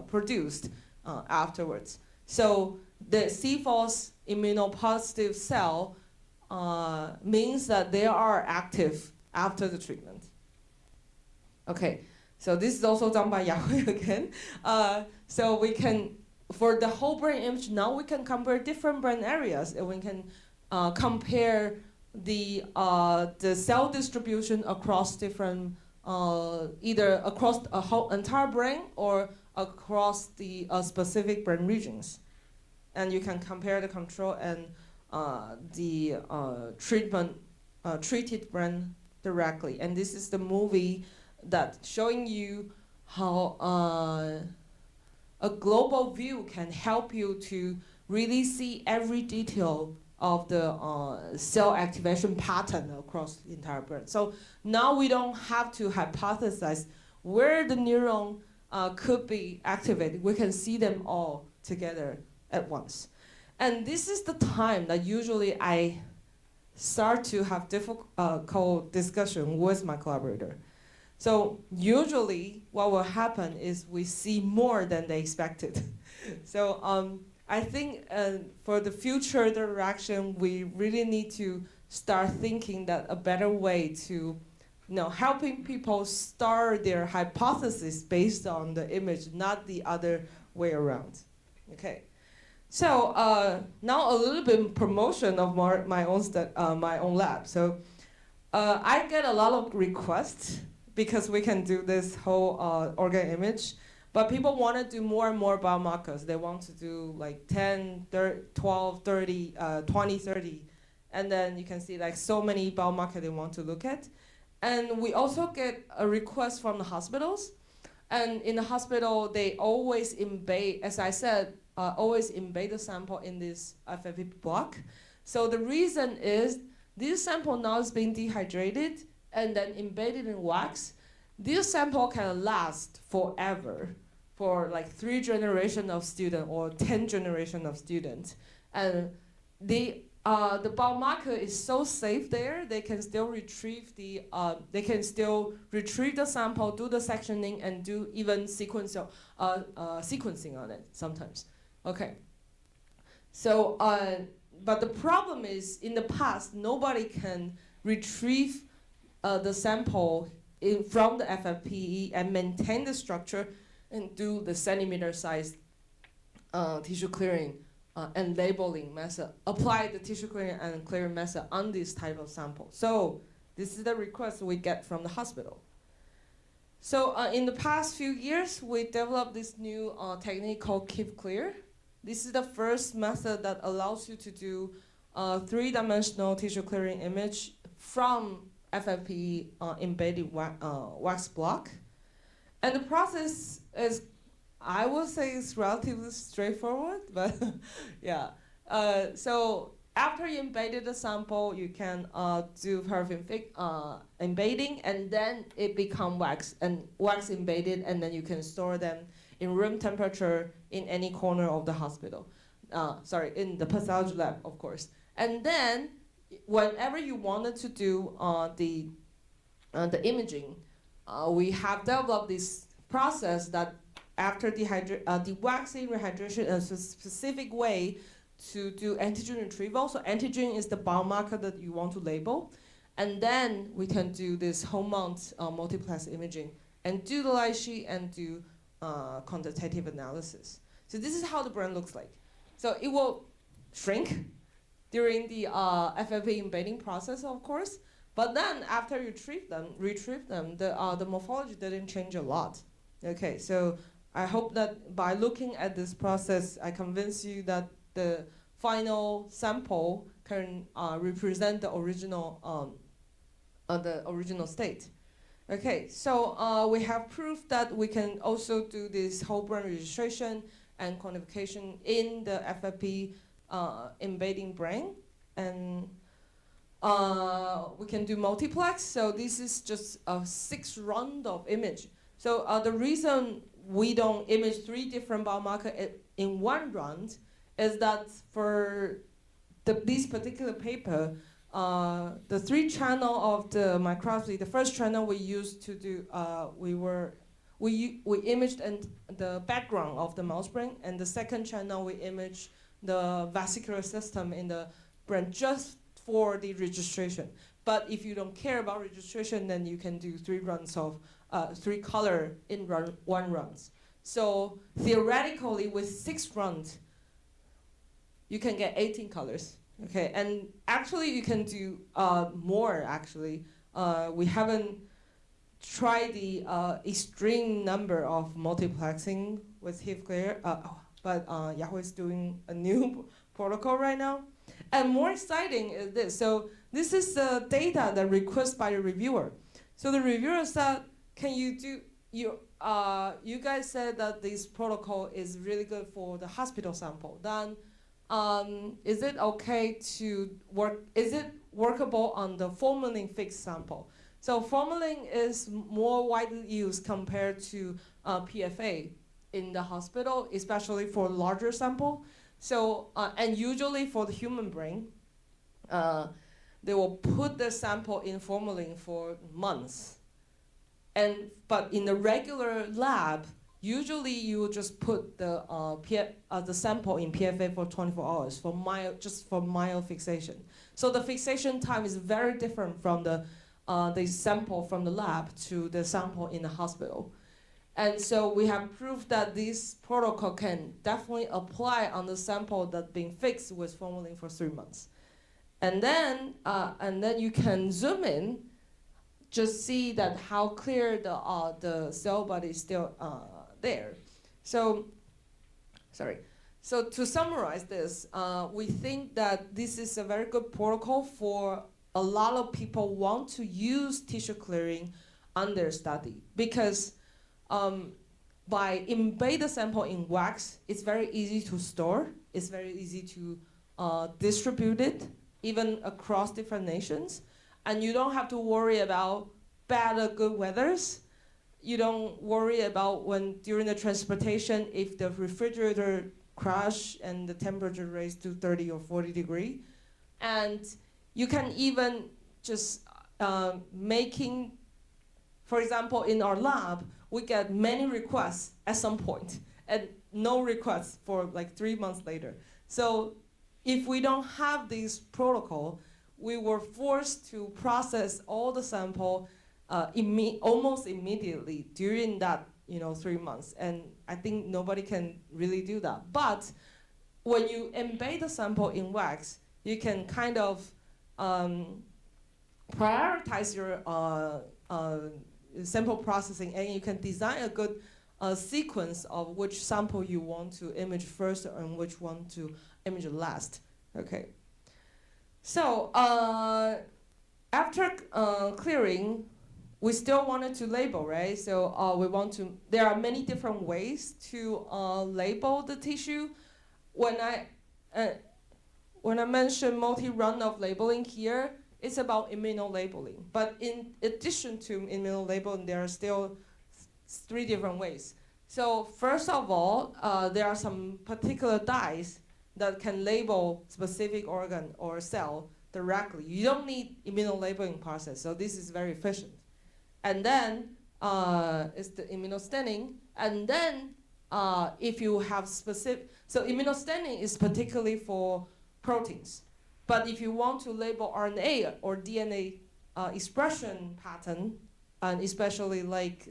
[SPEAKER 2] produced afterwards. So the CFOS immunopositive cell means that they are active after the treatment. Okay, so this is also done by Yahoo again. So we can, for the whole brain image, now we can compare different brain areas, and we can compare the cell distribution across different, either across a whole entire brain or across the specific brain regions. And you can compare the control and the treated brain directly. And this is the movie that showing you how a global view can help you to really see every detail of the cell activation pattern across the entire brain. So now we don't have to hypothesize where the neuron could be activated. We can see them all together at once. And this is the time that usually I start to have difficult discussion with my collaborator. So usually what will happen is we see more than they expected. So I think for the future direction, we really need to start thinking that a better way to helping people start their hypothesis based on the image, not the other way around. Okay. So now a little bit promotion of my own lab. So I get a lot of requests because we can do this whole organ image, but people want to do more and more biomarkers. They want to do like 10, 12, 30, 20, 30. And then you can see like so many biomarker they want to look at. And we also get a request from the hospitals. And in the hospital, they always embed, as I said, always embed the sample in this FFP block. So the reason is this sample now is being dehydrated and then embedded in wax. This sample can last forever for like 3 generations of students or 10 generations of students. And the biomarker is so safe there, they can still retrieve the sample, do the sectioning, and do even sequencing on it sometimes. Okay. So, but the problem is, in the past, nobody can retrieve the sample from the FFPE and maintain the structure and do the centimeter-sized tissue clearing and labeling method, apply the tissue clearing and clearing method on this type of sample. So this is the request we get from the hospital. So in the past few years, we developed this new technique called Keep Clear. This is the first method that allows you to do 3-dimensional tissue clearing image from FFPE embedded wax block. And the process is, I would say, it's relatively straightforward, but yeah. So after you embedded the sample, you can do perfect embedding, and then it become wax and wax embedded, and then you can store them in room temperature in any corner of the hospital. In the pathology lab, of course. And then, whenever you wanted to do the imaging, we have developed this process that after dewaxing, rehydration in a specific way to do antigen retrieval. So antigen is the biomarker that you want to label. And then we can do this home mount multiplex imaging and do the light sheet and do quantitative analysis. So this is how the brain looks like. So it will shrink during the FFA embedding process, of course. But then after you retrieve them, the morphology didn't change a lot. Okay, so I hope that by looking at this process, I convince you that the final sample can represent the original state. Okay, so we have proof that we can also do this whole brain registration and quantification in the FFP embedding brain, and we can do multiplex. So this is just a 6 round of image. So the reason we don't image 3 different biomarkers in 1 round is that for this particular paper, the 3 channel of the microscopy, the first channel we used to do, we imaged the background of the mouse brain, and the second channel we imaged the vascular system in the brain just for the registration. But if you don't care about registration, then you can do 3 runs of 3 color in 1 runs. So theoretically, with 6 runs, you can get 18 colors. Okay, and actually you can do more. Actually, we haven't tried the extreme number of multiplexing with HIF-clear, but Yahoo is doing a new protocol right now. And more exciting is this. So this is the data that requested by the reviewer. So the reviewer said, "Can you do you guys said that this protocol is really good for the hospital sample. Then is it okay to work? Is it workable on the formalin fixed sample?" So formalin is more widely used compared to PFA in the hospital, especially for larger sample. So and usually for the human brain, they will put the sample in formalin for months. But in the regular lab, usually you just put the sample in PFA for 24 hours for mild fixation. So the fixation time is very different from the sample from the lab to the sample in the hospital. And so we have proved that this protocol can definitely apply on the sample that's being fixed with formalin for 3 months. And then you can zoom in, just see that how clear the cell body is still there. So So to summarize this, we think that this is a very good protocol for a lot of people want to use tissue clearing on their study because by embed the sample in wax, it's very easy to store. It's very easy to distribute it, even across different nations. And you don't have to worry about bad or good weathers. You don't worry about when during the transportation, if the refrigerator crash and the temperature raised to 30 or 40 degree. And you can even just making, for example, in our lab, we get many requests at some point and no requests for like 3 months later. So if we don't have this protocol, we were forced to process all the sample almost immediately during that 3 months. And I think nobody can really do that. But when you embed the sample in wax, you can kind of prioritize your sample processing, and you can design a good sequence of which sample you want to image first and which one to image last. Okay. So after clearing, we still wanted to label, right? So there are many different ways to label the tissue. When I mention multi-run of labeling here, it's about immunolabeling. But in addition to immunolabeling, there are still 3 different ways. So first of all, there are some particular dyes that can label specific organ or cell directly. You don't need immunolabeling process, so this is very efficient. And then it's the immunostaining. And then if you have specific, so immunostaining is particularly for proteins. But if you want to label RNA or DNA expression pattern, and especially like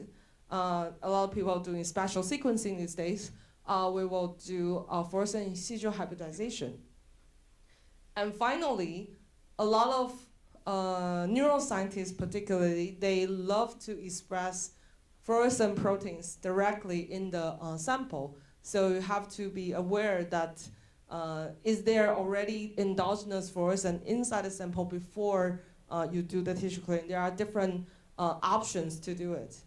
[SPEAKER 2] a lot of people are doing spatial sequencing these days, we will do fluorescent in situ hybridization. And finally, a lot of neuroscientists particularly, they love to express fluorescent proteins directly in the sample. So you have to be aware that is there already endogenous fluorescent inside the sample before you do the tissue clearing. There are different options to do it.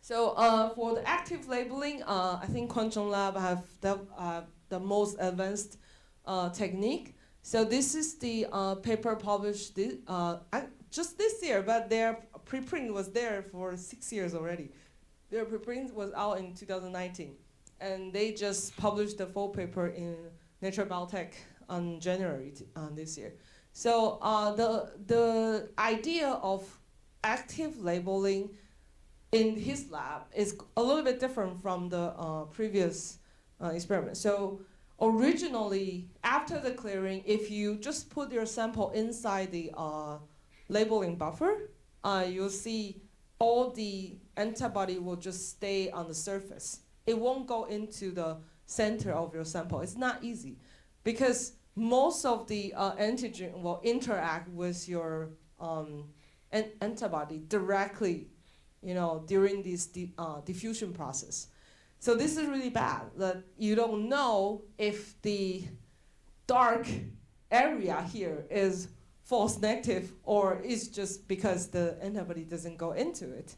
[SPEAKER 2] So for the active labeling, I think Quantum Lab have the most advanced technique. So this is the paper published just this year, but their preprint was there for 6 years already. Their preprint was out in 2019. And they just published the full paper in Nature Biotech on January this year. So the idea of active labeling in his lab is a little bit different from the previous experiment. So originally, after the clearing, if you just put your sample inside the labeling buffer, you'll see all the antibody will just stay on the surface. It won't go into the center of your sample. It's not easy because most of the antigen will interact with your antibody directly, during this diffusion process. So this is really bad that you don't know if the dark area here is false negative or is just because the antibody doesn't go into it.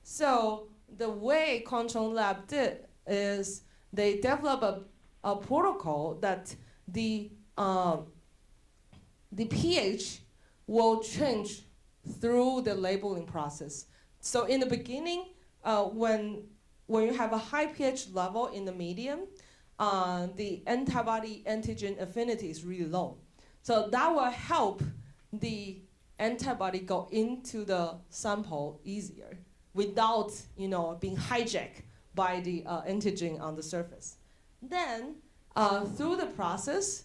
[SPEAKER 2] So the way Quantum Lab did is they developed a protocol that the pH will change through the labeling process. So in the beginning, when you have a high pH level in the medium, the antibody antigen affinity is really low. So that will help the antibody go into the sample easier without being hijacked by the antigen on the surface. Then through the process,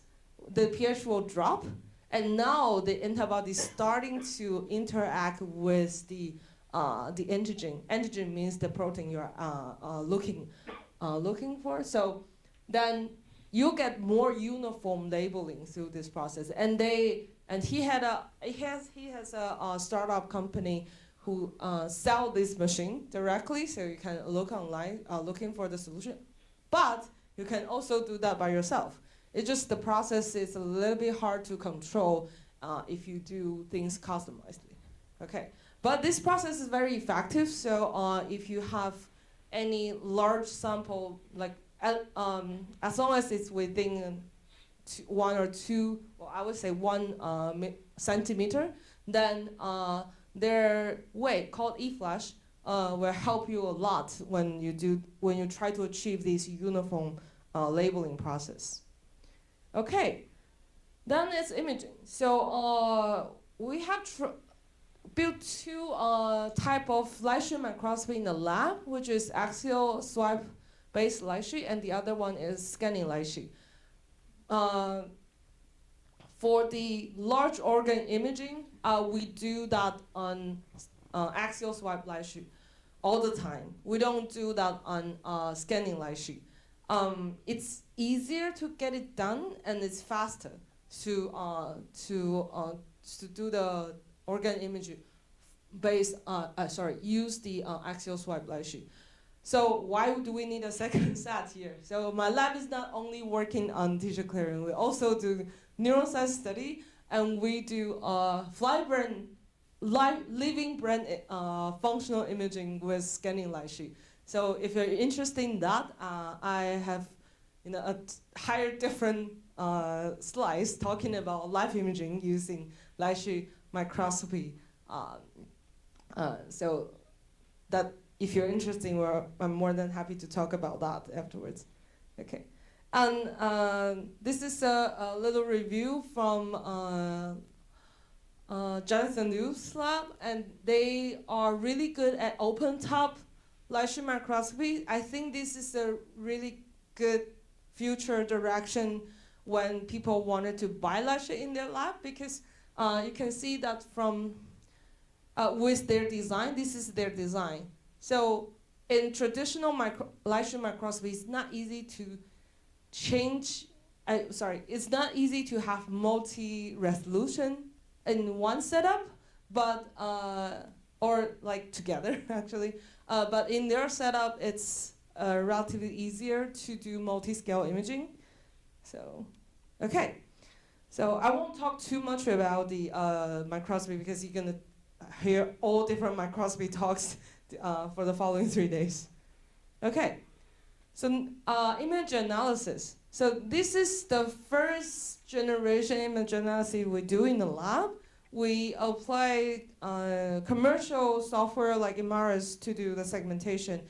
[SPEAKER 2] the pH will drop, and now the antibody is starting to interact with the antigen. Antigen means the protein you're looking for. So then you get more uniform labeling through this process. And he has a startup company who sell this machine directly, so you can look online looking for the solution. But You can also do that by yourself. It's just the process is a little bit hard to control if you do things customizedly. Okay, but this process is very effective. So if you have any large sample, like as long as it's within 1 or 2, or I would say 1 centimeter, then their weight called E-flash will help you a lot when you try to achieve this uniform labeling process. Okay, then it's imaging. So we have built 2 type of light sheet microscopy in the lab, which is axial swipe based light sheet, and the other one is scanning light sheet. For the large organ imaging, we do that on axial swipe light sheet all the time. We don't do that on scanning light sheet. It's easier to get it done, and it's faster to do the organ imaging based use the axial swipe light sheet. So why do we need a second set here? So my lab is not only working on tissue clearing, we also do neuroscience study, and we do fly brain, living brain functional imaging with scanning light sheet. So if you're interested in that, I have a higher different slides talking about live imaging using light sheet microscopy. So that if you're interested, I'm more than happy to talk about that afterwards. Okay, and this is a little review from Jonathan Liu's lab, and they are really good at open top light sheet microscopy. I think this is a really good future direction when people wanted to buy light sheet in their lab, because you can see that from with their design, this is their design. So in traditional light sheet microscopy, it's not easy to change. It's not easy to have multi-resolution in one setup, but or like together actually. But in their setup, it's relatively easier to do multi-scale imaging. So, okay. So I won't talk too much about the microscopy, because you're gonna hear all different microscopy talks for the following 3 days. Okay, so image analysis. So this is the first generation image analysis we do in the lab. We apply commercial software like Imaris to do the segmentation.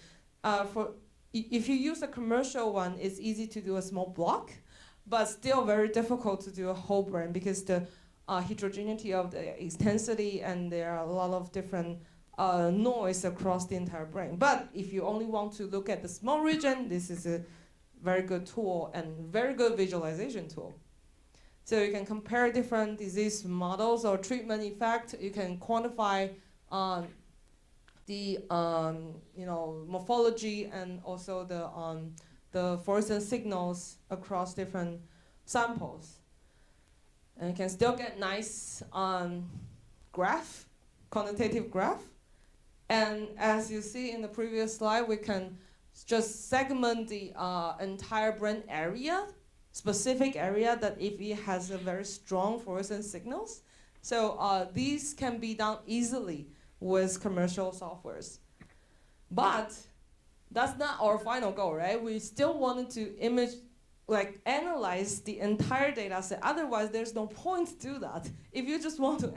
[SPEAKER 2] If you use a commercial one, it's easy to do a small block, but still very difficult to do a whole brain, because the heterogeneity of the intensity, and there are a lot of different noise across the entire brain. But if you only want to look at the small region, this is a very good tool and very good visualization tool. So you can compare different disease models or treatment effect. You can quantify the morphology, and also the fluorescent signals across different samples. And you can still get nice graph, quantitative graph. And as you see in the previous slide, we can just segment the entire brain area, specific area, that if it has a very strong fluorescent signals. So these can be done easily with commercial softwares. But that's not our final goal, right? We still wanted to analyze the entire data set. Otherwise, there's no point to do that. If you just want to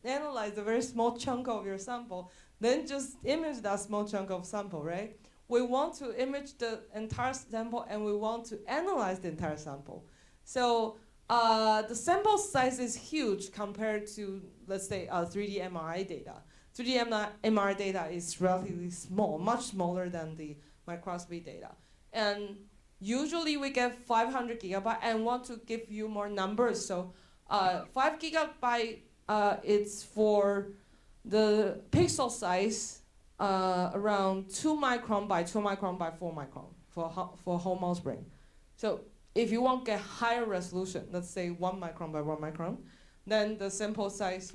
[SPEAKER 2] analyze a very small chunk of your sample, then just image that small chunk of sample, right? We want to image the entire sample, and we want to analyze the entire sample. So the sample size is huge compared to, let's say, 3D MRI data. 3D MRI data is relatively small, much smaller than the microscopy data. And usually we get 500 gigabyte, and want to give you more numbers. So 5 gigabyte, it's for the pixel size around 2 micron by 2 micron by 4 micron for whole mouse brain. So if you want to get higher resolution, let's say 1 micron by 1 micron, then the sample size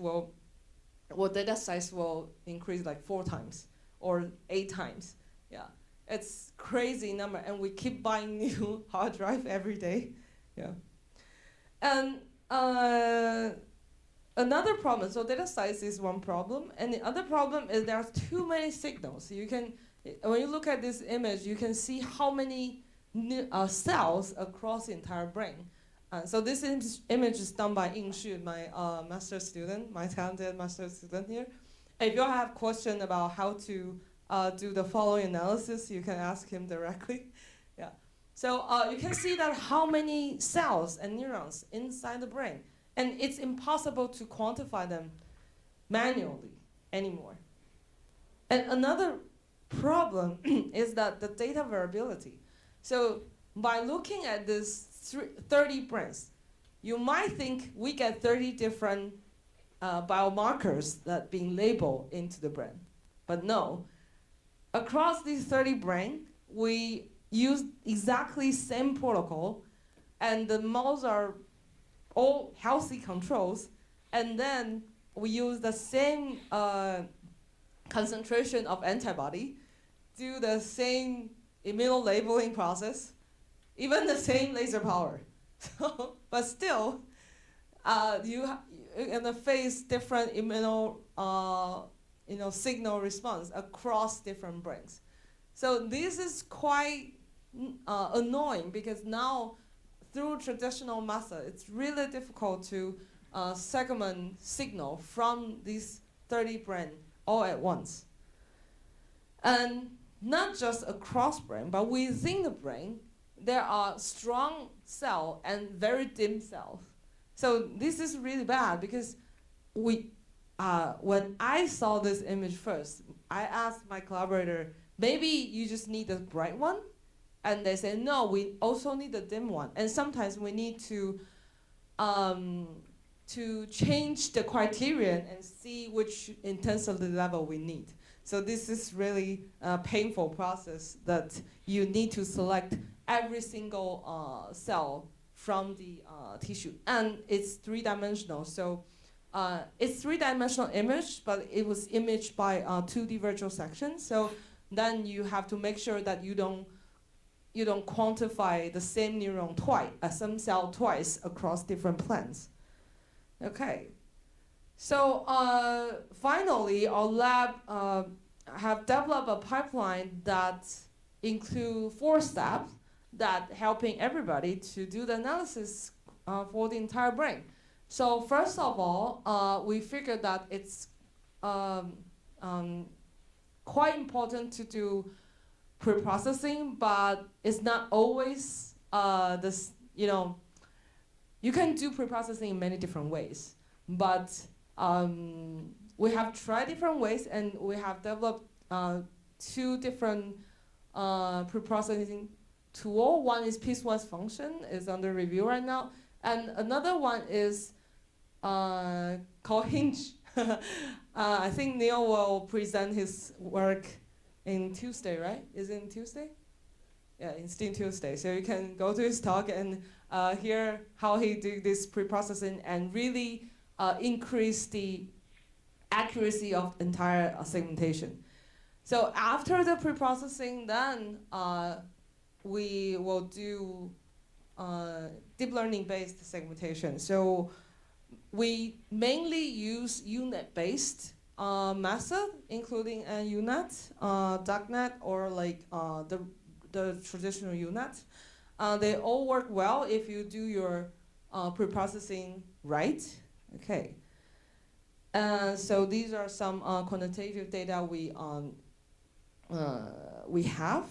[SPEAKER 2] data size will increase like 4 times or 8 times. Yeah. It's crazy number, and we keep buying new hard drive every day. Yeah. And another problem, so data size is one problem, and the other problem is there are too many signals. You can, when you look at this image, you can see how many cells across the entire brain. So this image is done by Ying Xu, my master student, my talented master student here. If you have question about how to do the following analysis, you can ask him directly. Yeah. So you can see that how many cells and neurons inside the brain, and it's impossible to quantify them manually anymore. And another problem is that the data variability. So by looking at this 30 brains, you might think we get 30 different biomarkers that being labeled into the brain. But no, across these 30 brain, we use exactly same protocol, and the mouse are all healthy controls, and then we use the same concentration of antibody, do the same immunolabeling process, even the same laser power. So, but still, you're gonna face different signal response across different brains. So this is quite annoying, because now through traditional method, it's really difficult to segment signal from these 30 brain all at once. And not just across brain, but within the brain, there are strong cell and very dim cells. So this is really bad, because when I saw this image first, I asked my collaborator, maybe you just need a bright one? And they said, no, we also need a dim one. And sometimes we need to change the criterion and see which intensity level we need. So this is really a painful process that you need to select every single cell from the tissue. And it's three-dimensional. So it's three-dimensional image, but it was imaged by 2D virtual section. So then you have to make sure that you don't quantify the same neuron twice, same cell twice across different planes. Okay. So finally, our lab have developed a pipeline that include 4 steps that helping everybody to do the analysis for the entire brain. So first of all, we figured that it's quite important to do pre-processing, but it's not always this. You can do pre-processing in many different ways, but we have tried different ways, and we have developed 2 different pre-processing tool. One is piecewise function, is under review right now, and another one is called Hinge. I think Neil will present his work in Tuesday, right? Is it in Tuesday? Yeah, it's in Tuesday. So you can go to his talk and hear how he did this pre-processing and really increase the accuracy of entire segmentation. So after the pre-processing, then we will do deep learning-based segmentation. So we mainly use UNet-based method, including UNet, darknet, or like the traditional UNet. They all work well if you do your pre-processing right. Okay. So these are some quantitative data we have.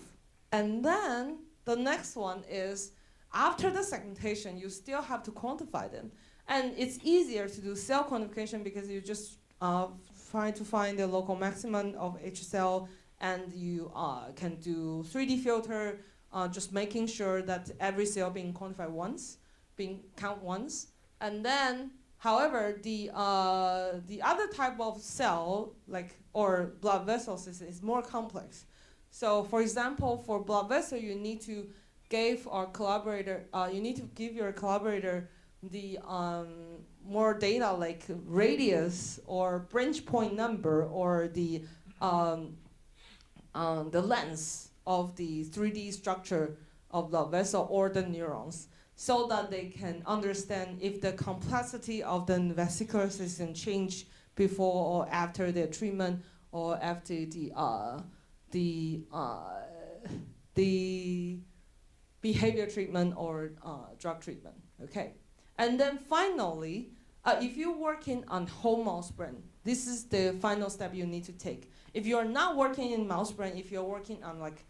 [SPEAKER 2] And then the next one is, after the segmentation, you still have to quantify them. And it's easier to do cell quantification because you just try to find the local maximum of each cell, and you can do 3D filter, just making sure that every cell being quantified once, being count once. And then, however, the other type of cell, or blood vessels, is more complex. So, for example, for blood vessel, you need to give your collaborator the more data like radius or branch point number or the length of the 3D structure of blood vessel or the neurons, so that they can understand if the complexity of the vesicular system change before or after the treatment, or after the behavior treatment or drug treatment. Okay, and then finally, if you're working on whole mouse brain, this is the final step you need to take. If you're not working in mouse brain, if you're working on like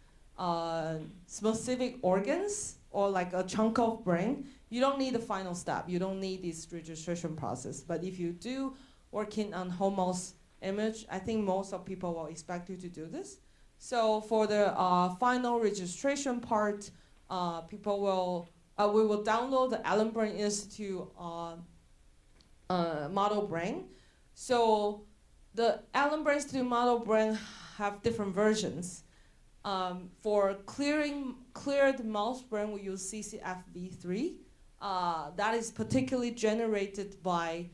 [SPEAKER 2] specific organs or like a chunk of brain, you don't need the final step. You don't need this registration process. But if you do working on whole mouse image, I think most of people will expect you to do this. So for the final registration part, people will we will download the Allen Brain Institute model brain. So the Allen Brain Institute model brain have different versions. For cleared mouse brain, we use CCFV3. That is particularly generated by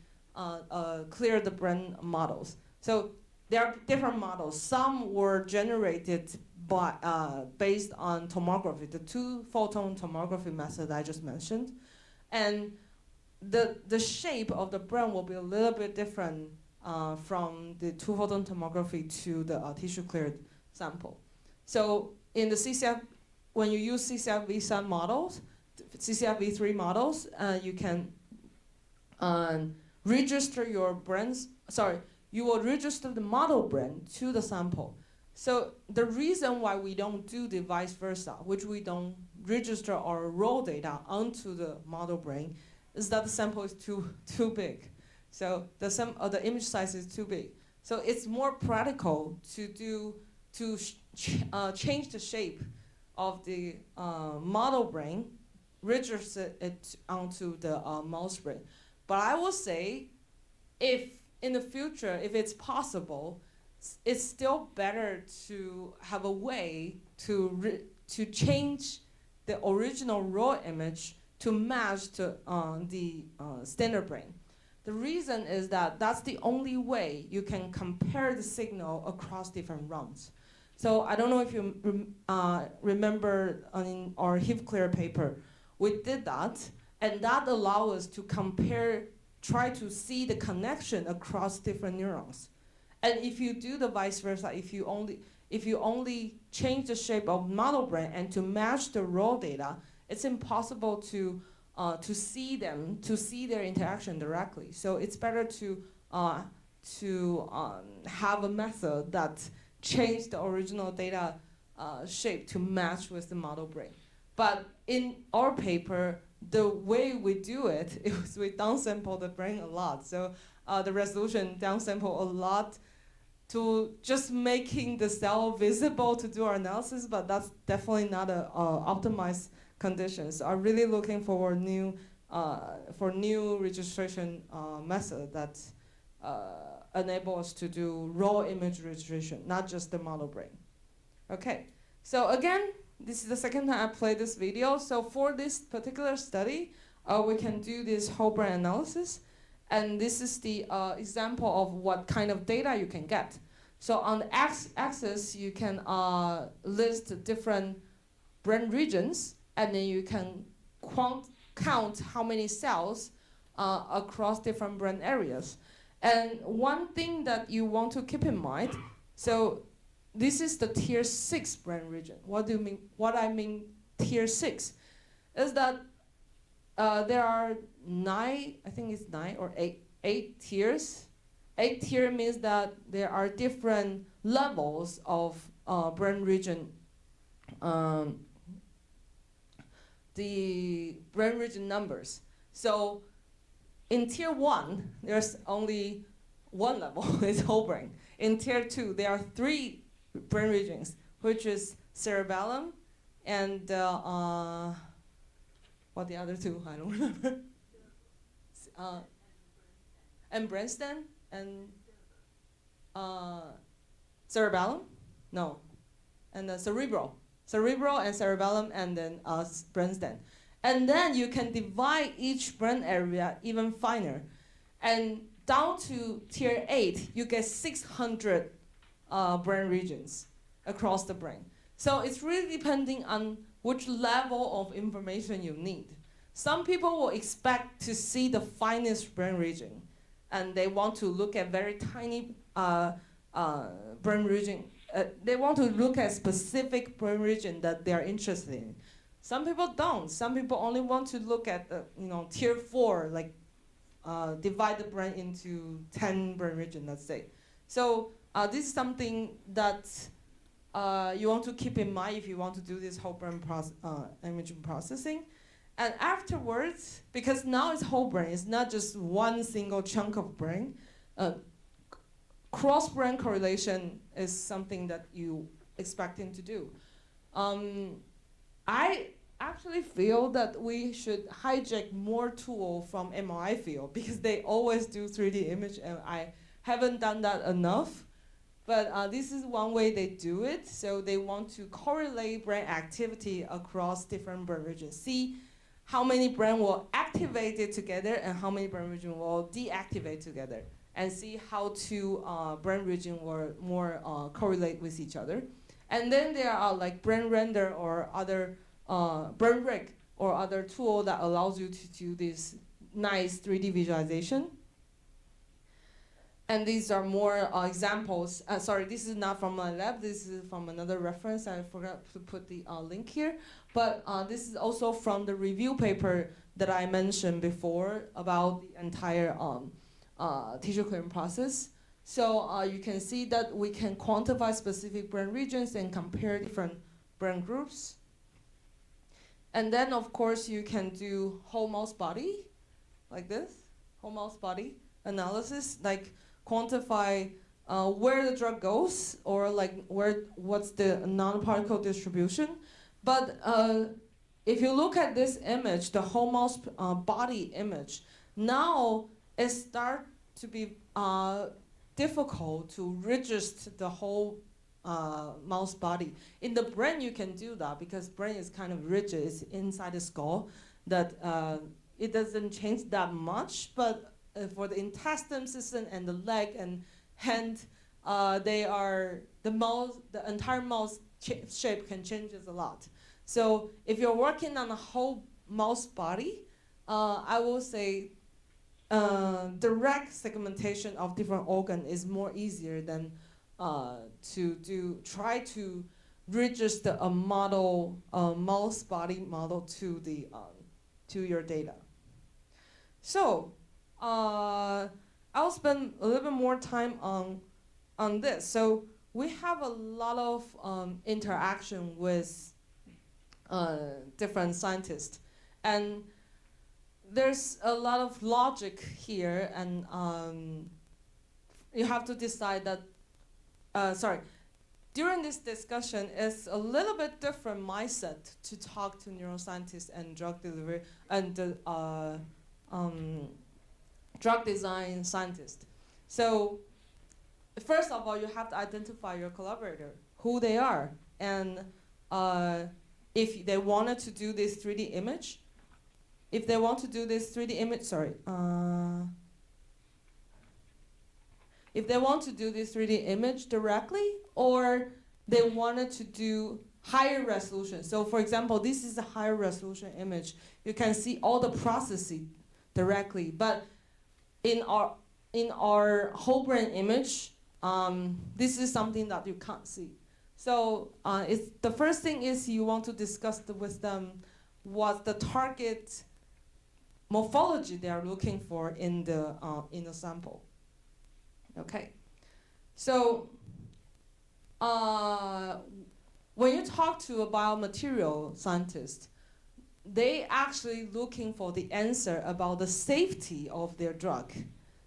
[SPEAKER 2] cleared brain models. So there are different models. Some were generated by, based on tomography, the two-photon tomography method I just mentioned. And the shape of the brain will be a little bit different from the two-photon tomography to the tissue-cleared sample. So in the CCF, when you use CCFV3 models, CCFV3 models, you can register your brains. Sorry, you will register the model brain to the sample. So the reason why we don't do the vice versa, which we don't register our raw data onto the model brain, is that the sample is too big. So the image size is too big. So it's more practical to change the shape of the model brain, register it onto the mouse brain. But I will say, if in the future, if it's possible, it's still better to have a way to change the original raw image to match the standard brain. The reason is that that's the only way you can compare the signal across different runs. So I don't know if you remember in our HIP-clear paper, we did that, and that allowed us to compare, try to see the connection across different neurons. And if you do the vice versa, if you only change the shape of model brain and to match the raw data, it's impossible to see them, to see their interaction directly. So it's better to have a method that change the original data shape to match with the model brain. But in our paper, the way we do it is we downsample the brain a lot. So the resolution downsample a lot to just making the cell visible to do our analysis, but that's definitely not a optimized conditions. I'm really looking for new registration method that enable us to do raw image registration, not just the model brain. Okay, so again, this is the second time I played this video. So for this particular study, we can do this whole brain analysis, and this is the example of what kind of data you can get. So on the x-axis, you can list different brain regions, and then you can count how many cells across different brain areas. And one thing that you want to keep in mind, so this is the tier 6 brain region. What do you mean? What I mean tier 6 is that there are 9, I think it's 9 or 8 tiers. 8 tier means that there are different levels of brain region, the brain region numbers. So in tier 1, there's only one level, it's whole brain. In tier 2, there are 3 brain regions, which is cerebellum and what the other 2? I don't remember. And brainstem and cerebellum? No. And cerebral and cerebellum, and then brainstem. And then you can divide each brain area even finer. And down to tier 8, you get 600 brain regions across the brain. So it's really depending on which level of information you need. Some people will expect to see the finest brain region, and they want to look at very tiny brain region. They want to look at specific brain region that they are interested in. Some people don't. Some people only want to look at the tier 4, like divide the brain into 10 brain region, let's say. So this is something that you want to keep in mind if you want to do this whole brain imaging processing. And afterwards, because now it's whole brain, it's not just one single chunk of brain, cross-brain correlation is something that you expecting to do. I actually feel that we should hijack more tool from MRI field because they always do 3D image, and I haven't done that enough. But this is one way they do it. So they want to correlate brain activity across different brain regions. See how many brain will activate it together and how many brain region will deactivate together. And see how two brain region will more correlate with each other. And then there are like brain render or other brain rig or other tool that allows you to do this nice 3D visualization. And these are more examples. Sorry, this is not from my lab. This is from another reference. I forgot to put the link here. But this is also from the review paper that I mentioned before about the entire tissue clearing process. So you can see that we can quantify specific brain regions and compare different brain groups. And then, of course, you can do whole mouse body, like this, whole mouse body analysis, like quantify where the drug goes or like what's the nanoparticle distribution. But if you look at this image, the whole mouse body image, now it starts to be difficult to register the whole mouse body. In the brain, you can do that because brain is kind of rigid. It's inside the skull that it doesn't change that much. But for the intestine system and the leg and hand, the entire mouse shape can change a lot. So if you're working on a whole mouse body, I will say direct segmentation of different organ is more easier than to try to register a model, mouse body model to the to your data. So I'll spend a little bit more time on this. So we have a lot of interaction with different scientists, and there's a lot of logic here, and you have to decide that. During this discussion, it's a little bit different mindset to talk to neuroscientists and drug delivery and drug design scientists. So first of all, you have to identify your collaborator, who they are, and if they wanted to do this 3D image, if they want to do this 3D image, if they want to do this 3D image directly, or they wanted to do higher resolution. So for example, this is a higher resolution image. You can see all the processing directly, but in our whole brain image, this is something that you can't see. So the first thing is you want to discuss with them what the target morphology they are looking for in the sample. Okay, so when you talk to a biomaterial scientist, they actually looking for the answer about the safety of their drug.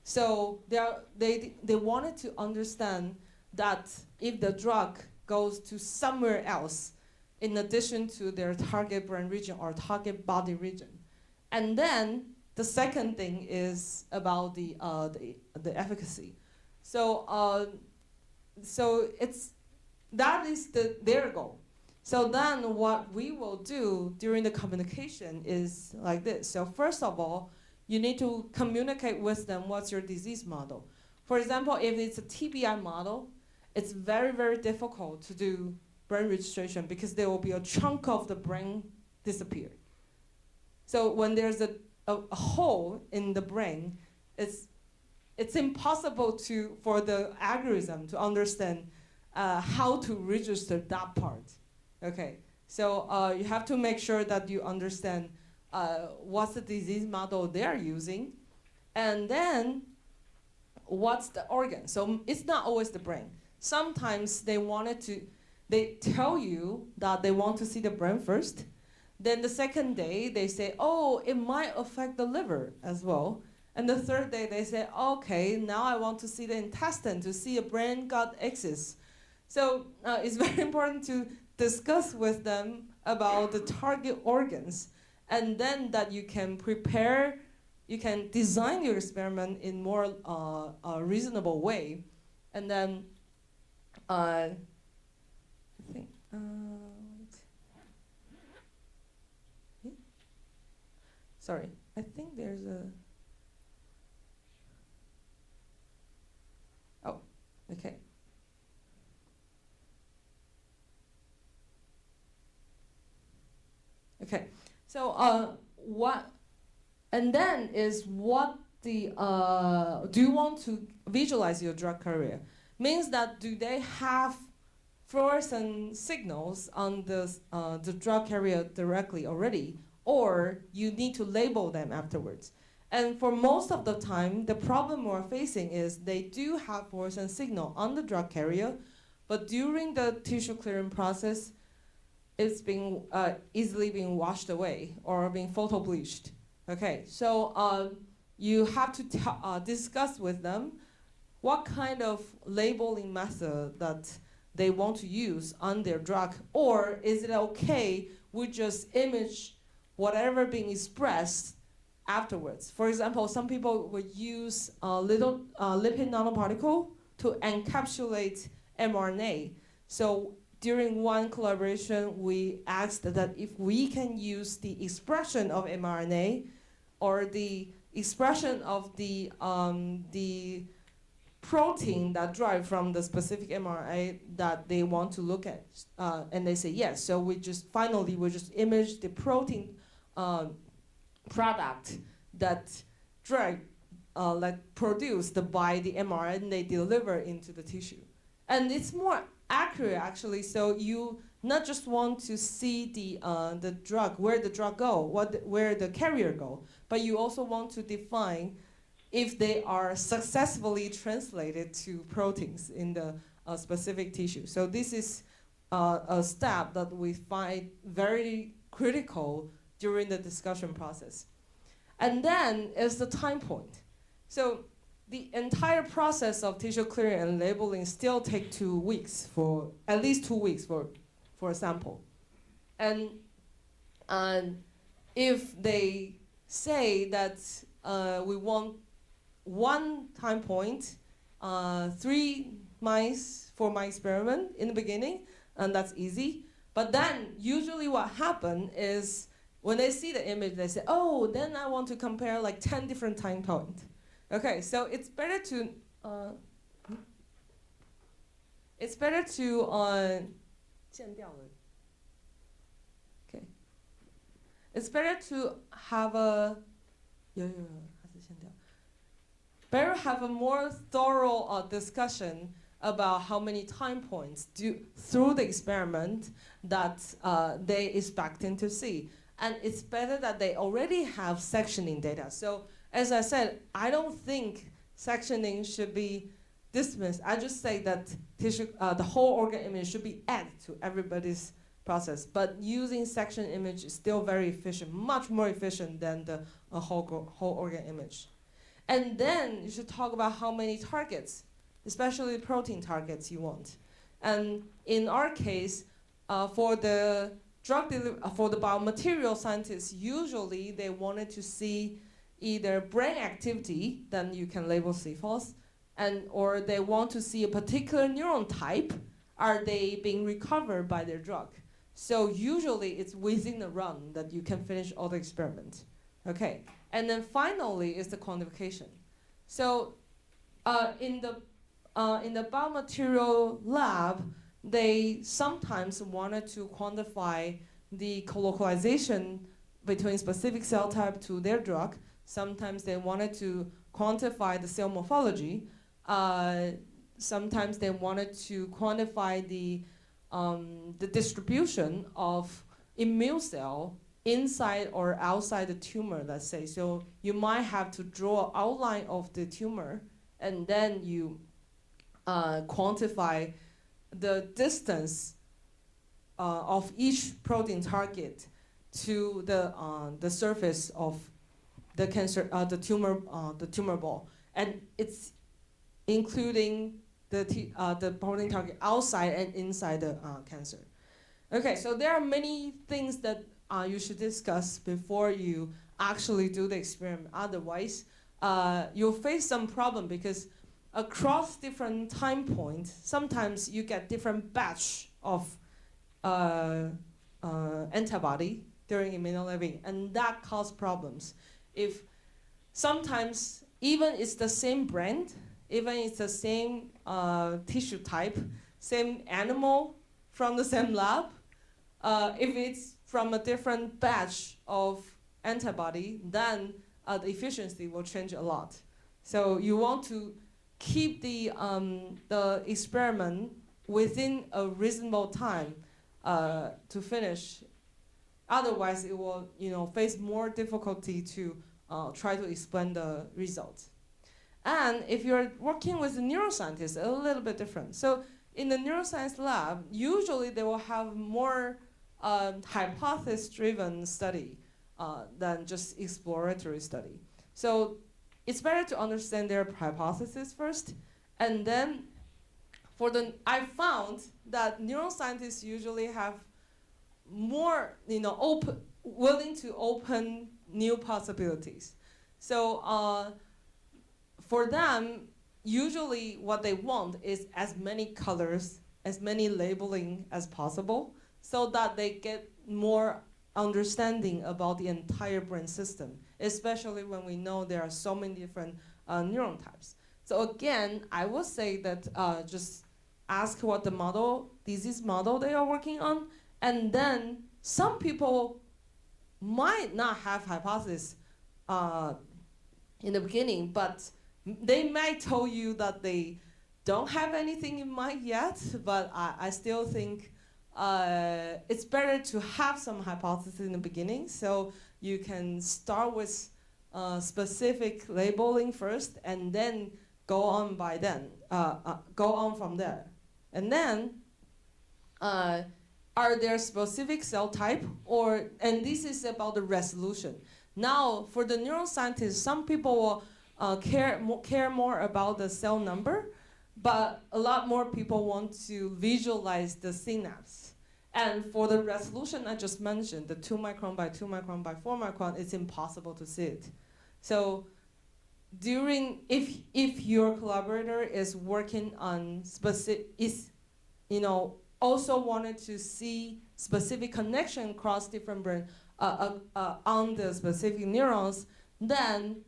[SPEAKER 2] So they wanted to understand that if the drug goes to somewhere else, in addition to their target brain region or target body region, and then the second thing is about the efficacy. So that is their goal. So then what we will do during the communication is like this. So first of all, you need to communicate with them what's your disease model. For example, if it's a TBI model, it's very, very difficult to do brain registration because there will be a chunk of the brain disappear. So when there's a hole in the brain, it's impossible for the algorithm to understand how to register that part. Okay, so you have to make sure that you understand what's the disease model they're using, and then what's the organ. So it's not always the brain. Sometimes they tell you that they want to see the brain first. Then the second day they say, oh, it might affect the liver as well. And the third day they say, okay, now I want to see the intestine, to see a brain-gut axis. So it's very important to discuss with them about the target organs, and then that you can design your experiment in more reasonable way. And then I think, sorry, I think there's a, oh, okay. Okay, so what, and then is what the, do you want to visualize your drug carrier? Means that do they have fluorescent signals on the drug carrier directly already, or you need to label them afterwards? And for most of the time, the problem we're facing is they do have fluorescent signal on the drug carrier, but during the tissue clearing process, it's being easily being washed away or being photo bleached. Okay, so you have to discuss with them what kind of labeling method that they want to use on their drug, or is it okay we just image whatever being expressed afterwards. For example, some people would use a little lipid nanoparticle to encapsulate mRNA. So during one collaboration, we asked that if we can use the expression of mRNA or the expression of the protein that drive from the specific mRNA that they want to look at, and they say yes. So we just image the protein product that drive produced by the mRNA they deliver into the tissue, and it's more accurate actually. So you not just want to see the drug, where the drug go, where the carrier go, but you also want to define if they are successfully translated to proteins in the specific tissue. So this is a step that we find very critical during the discussion process. And then is the time point. So the entire process of tissue clearing and labeling still take 2 weeks, for at least 2 weeks for a sample. And if they say that we want one time point, 3 mice for my experiment in the beginning, and that's easy. But then usually what happens is when they see the image, they say, oh, then I want to compare like 10 different time points. Okay, so it's better to okay. It's better to have a more thorough discussion about how many time points through the experiment that they expecting to see. And it's better that they already have sectioning data. So as I said, I don't think sectioning should be dismissed. I just say that the whole organ image should be added to everybody's process. But using section image is still very efficient, much more efficient than the whole organ image. And then you should talk about how many targets, especially protein targets, you want. And in our case, for the biomaterial scientists, usually they wanted to see either brain activity, then you can label CFOS, or they want to see a particular neuron type. Are they being recovered by their drug? So usually it's within a run that you can finish all the experiments. Okay, and then finally is the quantification. So in the biomaterial lab, they sometimes wanted to quantify the colocalization between specific cell type to their drug. Sometimes they wanted to quantify the cell morphology. Sometimes they wanted to quantify the distribution of immune cell inside or outside the tumor, let's say. So you might have to draw an outline of the tumor, and then you quantify the distance of each protein target to the surface of the cancer, the tumor ball, and it's including the protein target outside and inside the cancer. Okay, so there are many things that you should discuss before you actually do the experiment. Otherwise, you'll face some problem because across different time points, sometimes you get different batch of antibody during immunolabing, and that causes problems. If sometimes even it's the same brand, even it's the same tissue type, same animal from the same lab, if it's from a different batch of antibody, then the efficiency will change a lot. So you want to keep the experiment within a reasonable time to finish. Otherwise, it will face more difficulty to try to explain the results. And if you're working with a neuroscientist, a little bit different. So in the neuroscience lab, usually they will have more hypothesis-driven study than just exploratory study. So it's better to understand their hypothesis first, and then I found that neuroscientists usually have more, willing to open new possibilities. So for them, usually what they want is as many colors, as many labeling as possible, so that they get more understanding about the entire brain system, especially when we know there are so many different neuron types. So again, I would say that just ask what the disease model they are working on, and then some people might not have hypothesis in the beginning, but they might tell you that they don't have anything in mind yet, but I still think it's better to have some hypothesis in the beginning, so you can start with specific labeling first, and then go on from there. And then, are there specific cell type, and this is about the resolution. Now, for the neuroscientists, some people will care more about the cell number, but a lot more people want to visualize the synapse. And for the resolution I just mentioned, the 2 micron by 2 micron by 4 micron, it's impossible to see it. So if your collaborator is working on also wanted to see specific connection across different brain on the specific neurons, then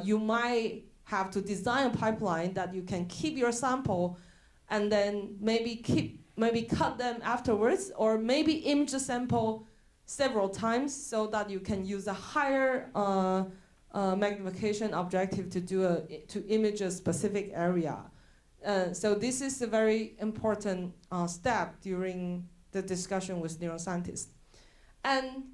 [SPEAKER 2] you might have to design a pipeline that you can keep your sample and then maybe cut them afterwards, or maybe image the sample several times so that you can use a higher magnification objective to image a specific area. So this is a very important step during the discussion with neuroscientists. And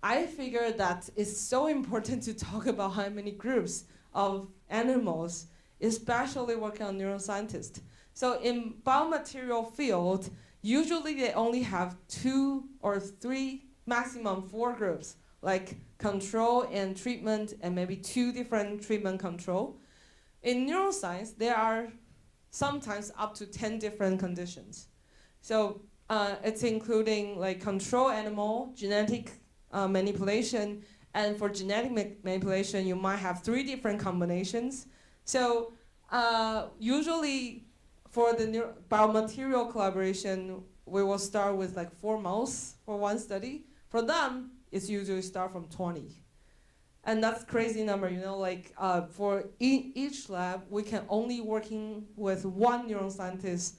[SPEAKER 2] I figure that it's so important to talk about how many groups of animals, especially working on neuroscientists. So in biomaterial field, usually they only have 2 or 3, maximum 4 groups, like control and treatment, and maybe 2 different treatment control. In neuroscience, there are sometimes up to 10 different conditions. So it's including like control animal, genetic manipulation, and for genetic manipulation, you might have 3 different combinations. So usually for the biomaterial collaboration, we will start with like 4 mouse for one study. For them, it's usually start from 20. And that's crazy number, for each lab, we can only working with 1 neuroscientist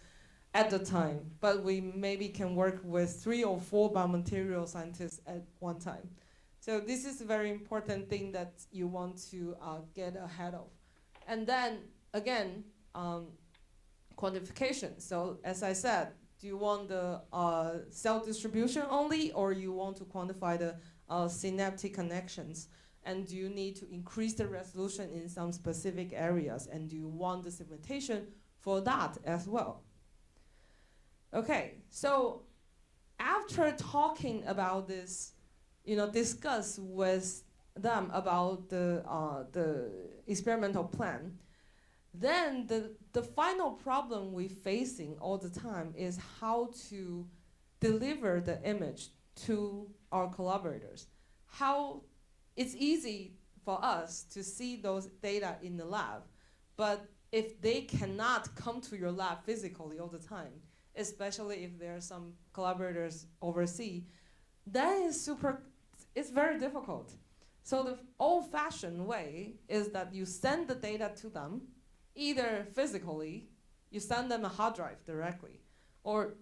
[SPEAKER 2] at the time, but we maybe can work with 3 or 4 biomaterial scientists at one time. So this is a very important thing that you want to get ahead of. And then, again, quantification. So as I said, do you want the cell distribution only, or you want to quantify the synaptic connections? And do you need to increase the resolution in some specific areas? And do you want the segmentation for that as well? Okay, so after talking about this, discuss with them about the experimental plan, then the final problem we're facing all the time is how to deliver the image to our collaborators. How it's easy for us to see those data in the lab, but if they cannot come to your lab physically all the time, especially if there are some collaborators overseas, that is it's very difficult. So the old-fashioned way is that you send the data to them, either physically, you send them a hard drive directly, or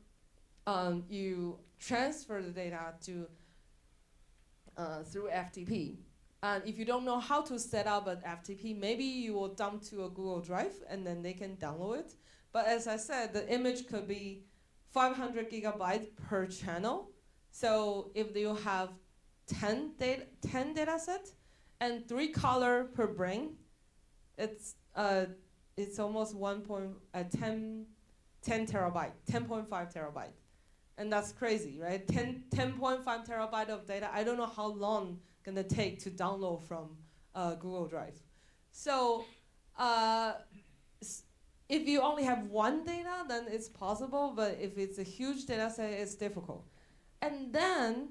[SPEAKER 2] you transfer the data to through FTP. And if you don't know how to set up an FTP, maybe you will dump to a Google Drive and then they can download it. But as I said, the image could be 500 gigabytes per channel. So if you have 10 data sets and 3 color per brain, it's almost 10 terabyte, 10.5 terabyte. And that's crazy, right? 10.5 terabyte of data. I don't know how long gonna take to download from Google Drive. So if you only have one data, then it's possible. But if it's a huge data set, it's difficult. And then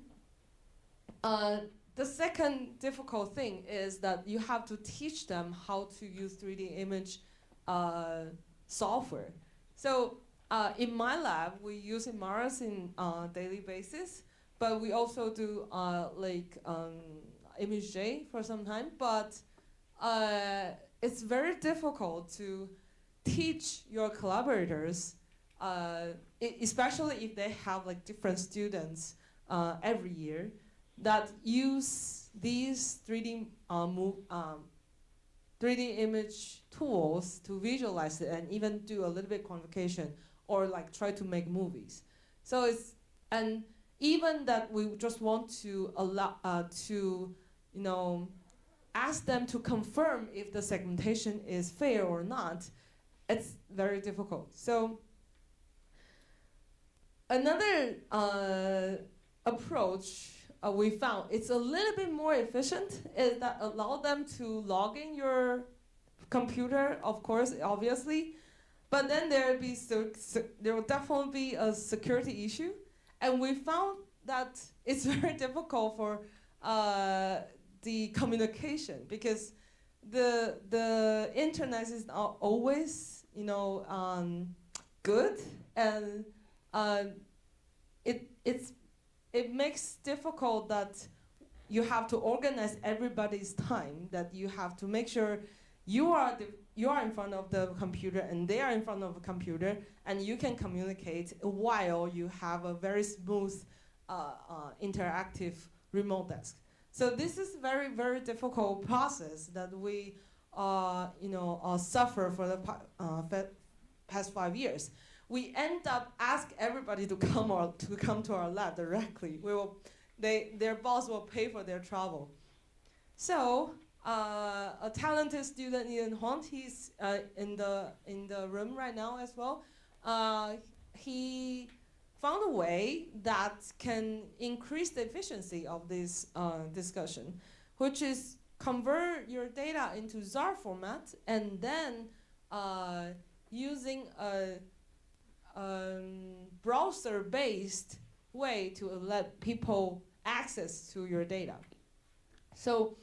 [SPEAKER 2] the second difficult thing is that you have to teach them how to use 3D image software. So in my lab, we use Imaras in daily basis, but we also do ImageJ for some time. But it's very difficult to teach your collaborators, especially if they have different students every year, that use these 3D 3D image tools to visualize it and even do a little bit quantification or try to make movies. So and even that we just want to allow ask them to confirm if the segmentation is fair or not, it's very difficult. So another approach we found it's a little bit more efficient is that allow them to log in your computer, of course, obviously, but then there will definitely be a security issue, and we found that it's very difficult for the communication because the internet is not always good, and it makes difficult that you have to organize everybody's time, that you have to make sure you are in front of the computer and they are in front of a computer, and you can communicate while you have a very smooth interactive remote desk. So this is a very, very difficult process that we suffer for the past 5 years. We end up ask everybody to come to our lab directly. Their boss will pay for their travel. So a talented student, Ian Hunt, he's in the room right now as well. He found a way that can increase the efficiency of this discussion, which is convert your data into ZAR format and then using a browser-based way to let people access to your data. So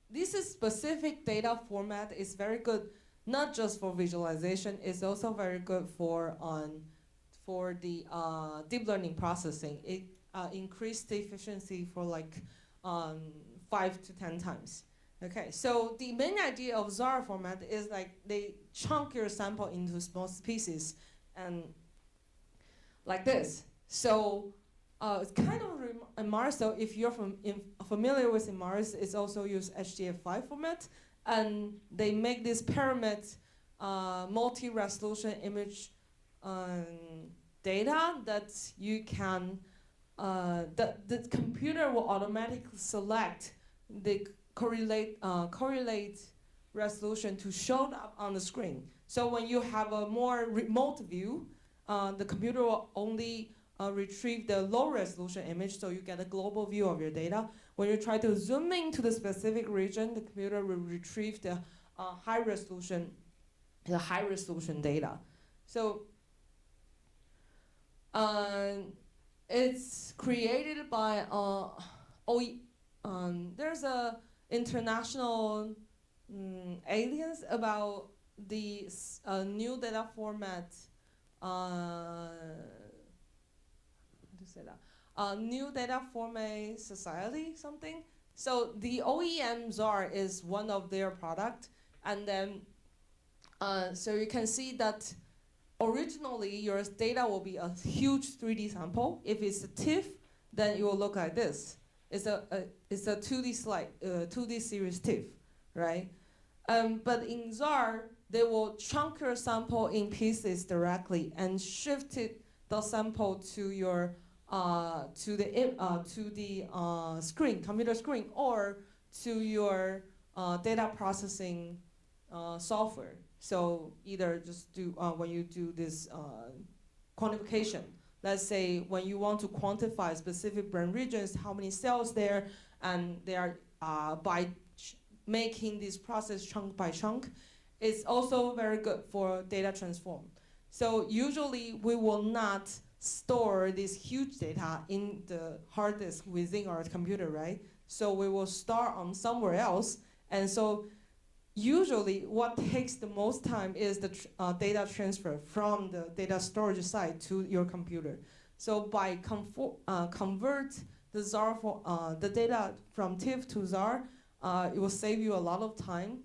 [SPEAKER 2] this is specific data format is very good, not just for visualization. It's also very good for the deep learning processing. It increased the efficiency for 5 to 10 times. Okay, so the main idea of ZAR format is they chunk your sample into small pieces and like this. So it's kind of in Mars. So if you're familiar with in Mars, it's also use HDF5 format, and they make this pyramid multi-resolution image data that you can the computer will automatically select the correlate resolution to show up on the screen. So when you have a more remote view, the computer will only retrieve the low resolution image, so you get a global view of your data. When you try to zoom into the specific region, the computer will retrieve the high resolution data. So it's created by there's a international aliens about the new data format. How to say that? New data format society something. So the OEM czar is one of their product, and then so you can see that originally your data will be a huge 3D sample. If it's a TIFF, then it will look like this. It's a 2D slide, 2D series TIFF, right? But in ZAR, they will chunk your sample in pieces directly and shift the sample to your to the screen, computer screen, or to your data processing software. So either just do when you do this quantification. Let's say when you want to quantify specific brain regions, how many cells there, and they are by making this process chunk by chunk. It's also very good for data transform. So usually we will not store this huge data in the hard disk within our computer, right? So we will store on somewhere else, and so usually what takes the most time is the data transfer from the data storage side to your computer. So by convert the ZAR the data from TIFF to ZAR, it will save you a lot of time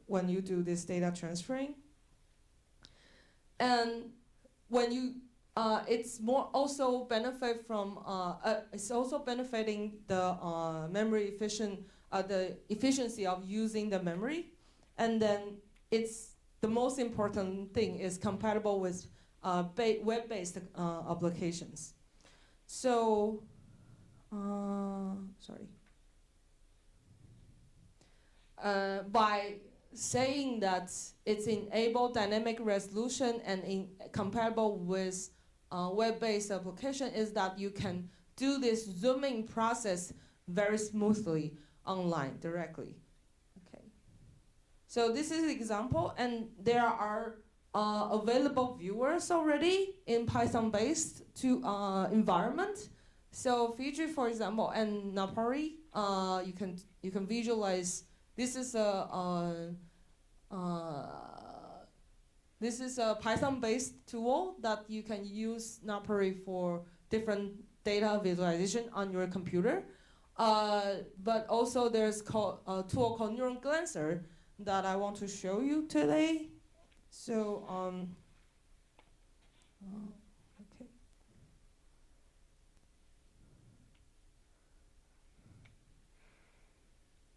[SPEAKER 2] when you do this data transferring. And when you it's more also benefit from it's also benefiting the memory the efficiency of using the memory, and then it's the most important thing is compatible with web-based applications. So by saying that it's enable dynamic resolution and compatible with web-based application is that you can do this zooming process very smoothly online directly. Okay. So this is an example, and there are available viewers already in Python-based environment. So Fiji, for example, and Napari, you can visualize. This is a Python-based tool that you can use Napari for different data visualization on your computer. But also there's a tool called Neuron Glancer that I want to show you today. So okay.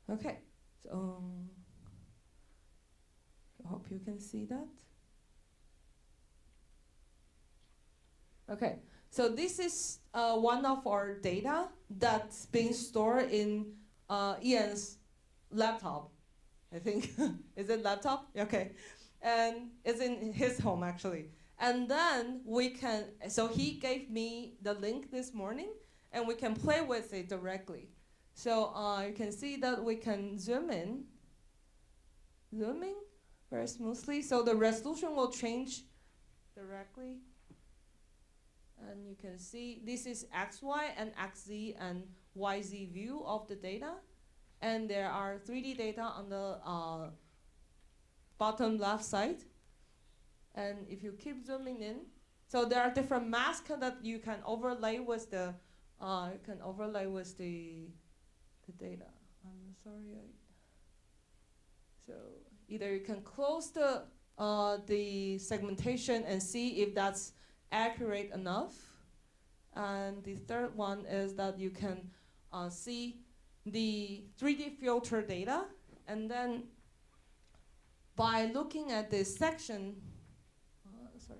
[SPEAKER 2] Okay. So I hope you can see that. Okay, so this is one of our data that's being stored in Ian's laptop, I think. Is it laptop? Okay. And it's in his home, actually. And then we can, so he gave me the link this morning, and we can play with it directly. So you can see that we can zooming very smoothly. So the resolution will change directly. And you can see this is XY and XZ and YZ view of the data. And there are 3D data on the bottom left side. And if you keep zooming in, so there are different masks that you can overlay with the data. I'm sorry. So either you can close the segmentation and see if that's accurate enough. And the third one is that you can see the 3D filter data, and then by looking at this section, sorry.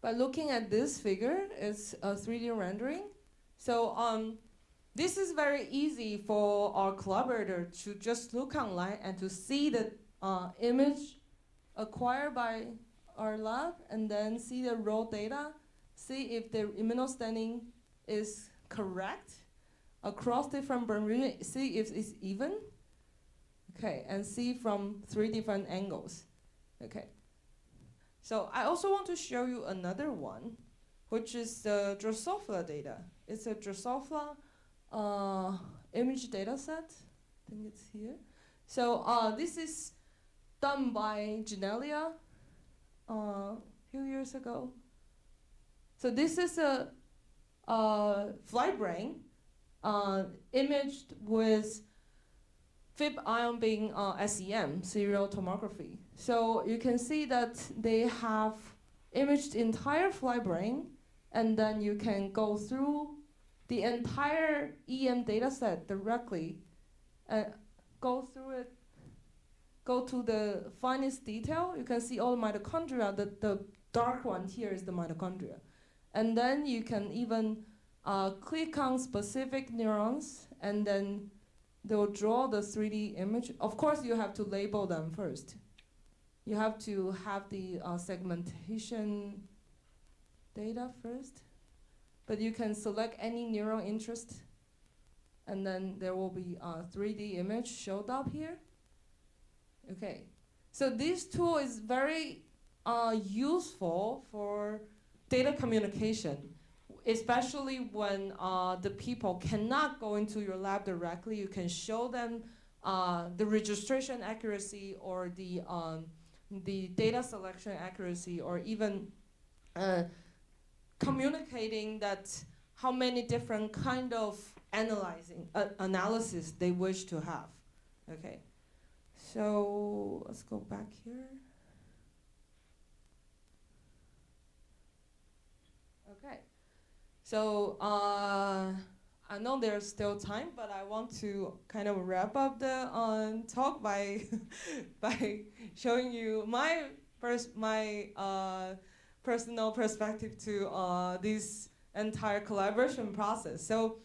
[SPEAKER 2] By looking at this figure, it's a 3D rendering. So this is very easy for our collaborator to just look online and to see the image acquired by our lab, and then see the raw data, see if the immunostaining is correct across different burn regions, see if it's even, okay, and see from 3 different angles, okay. So I also want to show you another one, which is the Drosophila data. It's a Drosophila image data set. I think it's here. So this is done by Genelia a few years ago. So this is a fly brain imaged with Fib ion being SEM, serial tomography. So you can see that they have imaged the entire fly brain, and then you can go through the entire EM data set directly, go through it, go to the finest detail. You can see all the mitochondria. The dark one here is the mitochondria. And then you can even click on specific neurons, and then they'll draw the 3D image. Of course, you have to label them first. You have to have the segmentation data first. But you can select any neuron interest, and then there will be a 3D image showed up here. Okay, so this tool is very useful for data communication, especially when the people cannot go into your lab directly. You can show them the registration accuracy, or the data selection accuracy, or even communicating that how many different kind of analysis they wish to have. Okay, so let's go back here. Okay. So I know there's still time, but I want to kind of wrap up the talk by by showing you my personal perspective to this entire collaboration process. So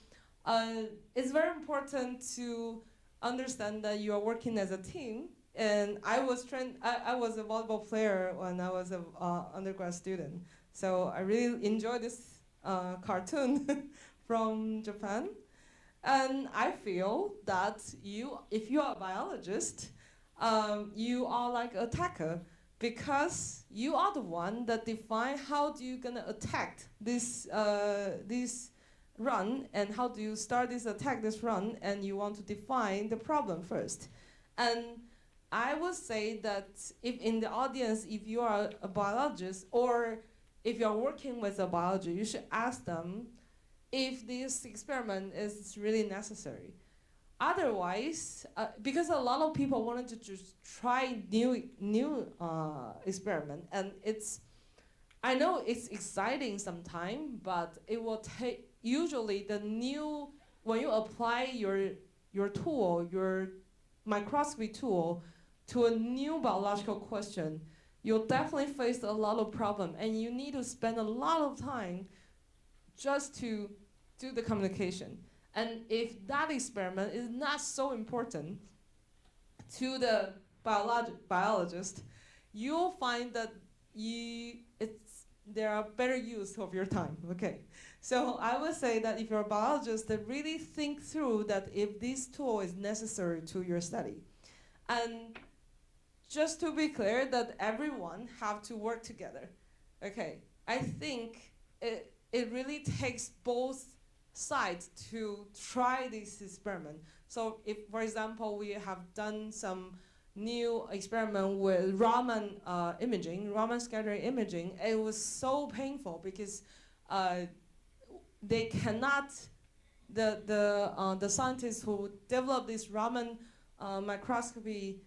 [SPEAKER 2] it's very important to understand that you are working as a team. And I was a volleyball player when I was an undergrad student. So I really enjoy this cartoon from Japan. And I feel that if you are a biologist, you are like an attacker, because you are the one that define how do you gonna attack this run, and how do you start this run, and you want to define the problem first. And I would say that if in the audience, if you are a biologist, or if you're working with a biologist, you should ask them if this experiment is really necessary. Otherwise, because a lot of people wanted to just try new experiment, and I know it's exciting sometimes, but it will take, usually when you apply your tool, your microscopy tool, to a new biological question, you'll definitely face a lot of problem, and you need to spend a lot of time just to do the communication. And if that experiment is not so important to the biologist, you'll find that there are better use of your time. Okay, so I would say that if you're a biologist, that really think through that if this tool is necessary to your study. And just to be clear, that everyone have to work together. Okay, I think it really takes both sides to try this experiment. So if, for example, we have done some new experiment with Raman imaging, Raman scattering imaging, it was so painful because they cannot, the scientists who developed this Raman microscopy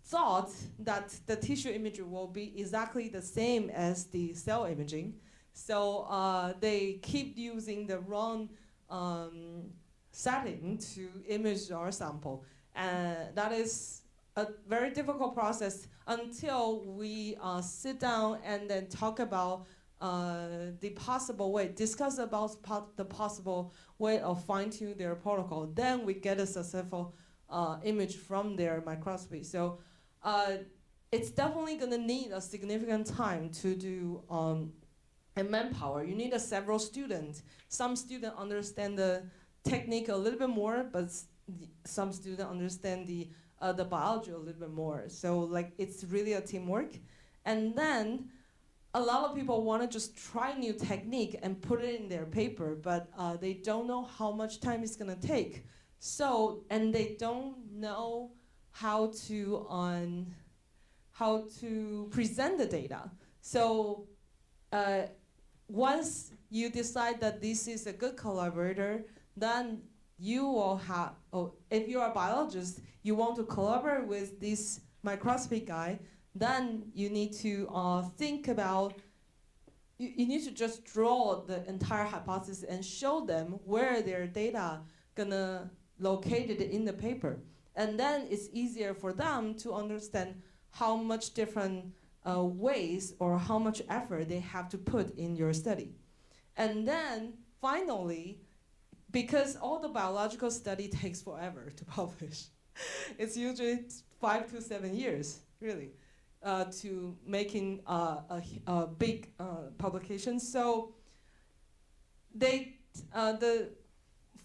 [SPEAKER 2] thought that the tissue imaging will be exactly the same as the cell imaging. So they keep using the wrong setting to image our sample. And that is a very difficult process until we sit down and then talk about the possible way, discuss about the possible way of fine-tune their protocol. Then we get a successful image from their microscopy. So it's definitely going to need a significant time to do and manpower. You need several students. Some students understand the technique a little bit more, but some students understand the biology a little bit more. So like it's really a teamwork. And then a lot of people want to just try new technique and put it in their paper, but they don't know how much time it's going to take. So, and they don't know how to present the data. So once you decide that this is a good collaborator, then you will have, if you're a biologist, you want to collaborate with this microscopy guy, then you need to think about, you need to just draw the entire hypothesis and show them where their data gonna locate it in the paper. And then it's easier for them to understand how much different ways or how much effort they have to put in your study. And then finally, because all the biological study takes forever to publish, it's usually 5 to 7 years, really, to making a big publication. So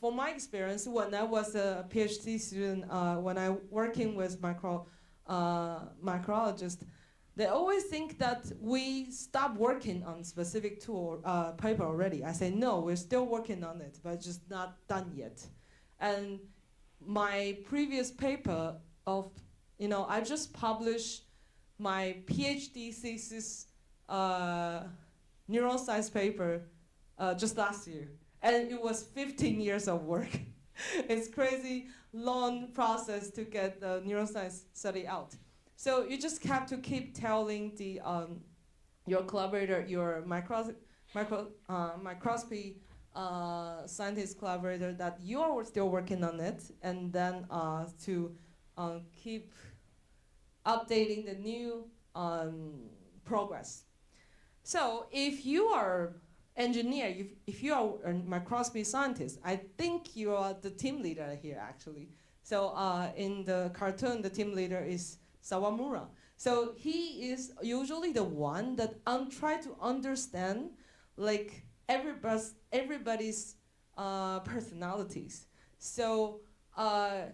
[SPEAKER 2] from my experience, when I was a PhD student, when I working with microbiologists, they always think that we stop working on specific tool paper already. I say no, we're still working on it, but just not done yet. And my previous paper I just published my PhD thesis neuroscience paper just last year. And it was 15 years of work. It's crazy long process to get the neuroscience study out. So you just have to keep telling the your collaborator, your microscopy scientist collaborator that you are still working on it, and then to keep updating the new progress. So if you are engineer, if you are a microscopy scientist, I think you are the team leader here actually. So in the cartoon, the team leader is Sawamura. So he is usually the one that try to understand like everybody's personalities. So I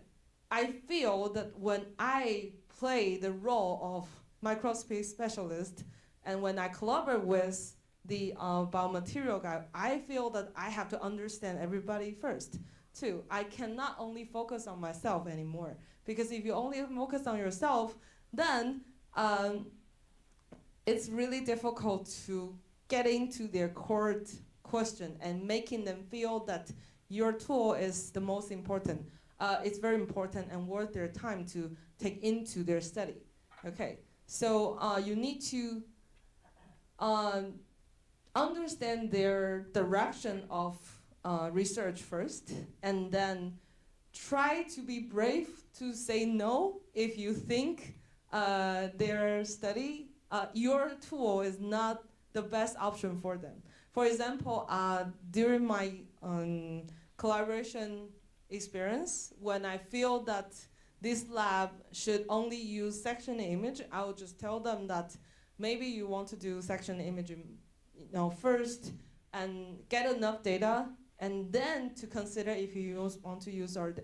[SPEAKER 2] feel that when I play the role of microscopy specialist and when I collaborate with the biomaterial guy, I feel that I have to understand everybody first too. I cannot only focus on myself anymore, because if you only focus on yourself, then it's really difficult to get into their core question and making them feel that your tool is the most important. It's very important and worth their time to take into their study. Okay, so you need to understand their direction of research first, and then try to be brave to say no if you think their study, your tool is not the best option for them. For example, during my collaboration experience, when I feel that this lab should only use section image, I will just tell them that maybe you want to do section imaging first and get enough data, and then to consider if you want to use our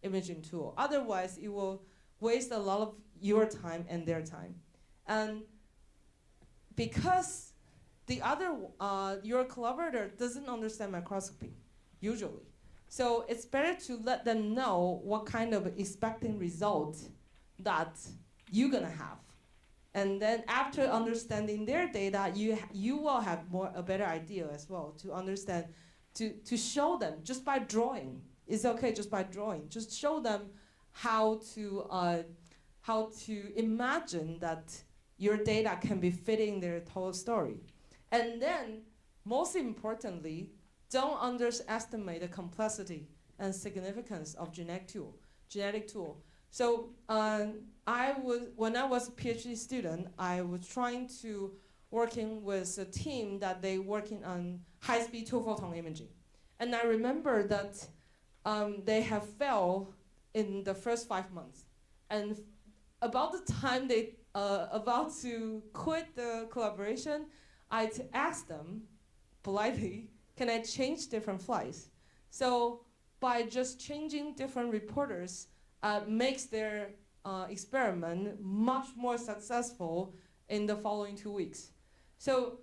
[SPEAKER 2] imaging tool. Otherwise, it will waste a lot of your time and their time. And because the other, your collaborator doesn't understand microscopy, usually. So it's better to let them know what kind of expecting result that you're gonna have.
[SPEAKER 3] And then after understanding their data, you will have a better idea as well to understand, to show them just by drawing. It's okay just by drawing. Just show them how to imagine that your data can be fitting their total story. And then, most importantly, don't underestimate the complexity and significance of genetic tool. So when I was a PhD student, I was trying to working with a team that they working on high-speed two-photon imaging. And I remember that they have failed in the first 5 months. And about the time they about to quit the collaboration, I asked them politely, can I change different flights? So by just changing different reporters, makes their experiment much more successful in the following 2 weeks. So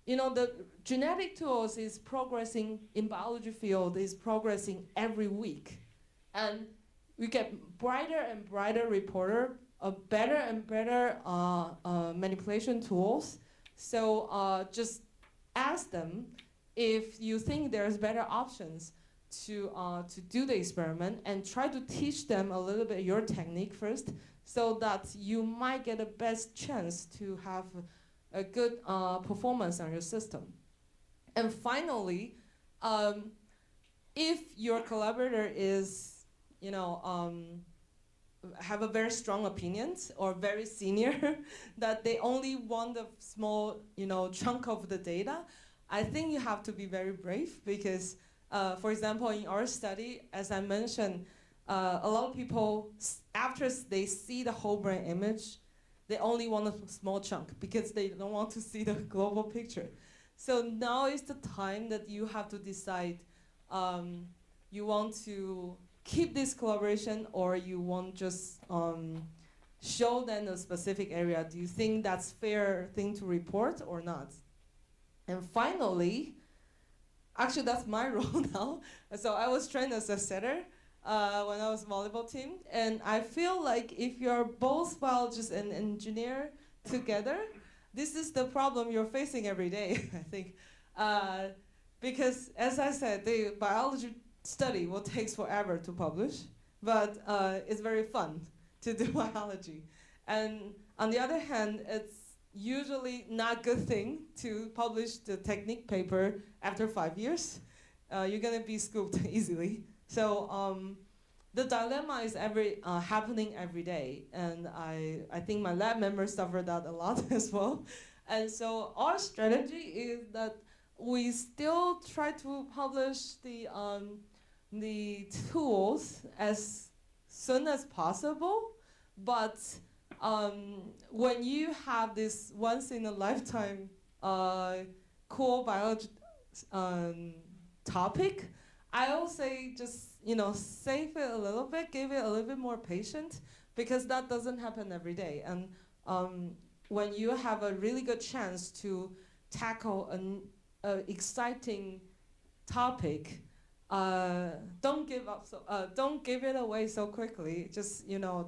[SPEAKER 3] the genetic tools is progressing in biology field, is progressing every week. And we get brighter and brighter reporter, better and better manipulation tools. So just ask them if you think there's better options to do the experiment, and try to teach them a little bit your technique first, so that you might get the best chance to have a good performance on your system. And finally, if your collaborator is, have a very strong opinions or very senior, that they only want a small, chunk of the data, I think you have to be very brave because, for example, in our study, as I mentioned, a lot of people, after they see the whole brain image, they only want a small chunk because they don't want to see the global picture. So now is the time that you have to decide, you want to keep this collaboration or you want just show them a specific area. Do you think that's fair thing to report or not? And finally, actually that's my role now. So I was trained as a setter when I was volleyball team, and I feel like if you're both biologist and engineer together, this is the problem you're facing every day, I think. Because as I said, the biology study will take forever to publish, but it's very fun to do biology. And on the other hand, it's usually not a good thing to publish the technique paper after 5 years. You're gonna be scooped easily. So the dilemma is happening every day, and I think my lab members suffer that a lot as well. And so our strategy is that we still try to publish the tools as soon as possible, but when you have this once in a lifetime cool biology topic, I will say just save it a little bit, give it a little bit more patience, because that doesn't happen every day. And when you have a really good chance to tackle an exciting topic, don't give up. Don't give it away so quickly. Just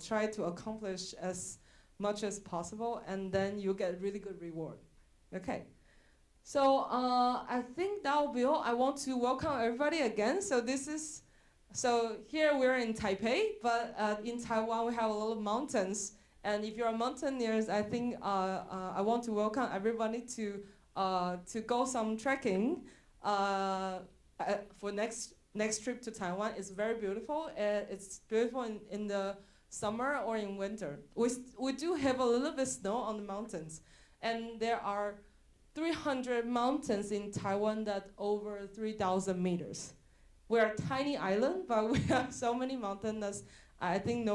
[SPEAKER 3] try to accomplish as much as possible, and then you get really good reward. Okay. So I think that will be all. I want to welcome everybody again. So here we're in Taipei, but in Taiwan we have a lot of mountains. And if you're mountaineers, I think I want to welcome everybody to go some trekking for next trip to Taiwan. It's very beautiful. It's beautiful in the summer or in winter. We do have a little bit of snow on the mountains, and there are 300 mountains in Taiwan that over 3,000 meters. We're a tiny island, but we have so many mountains that I think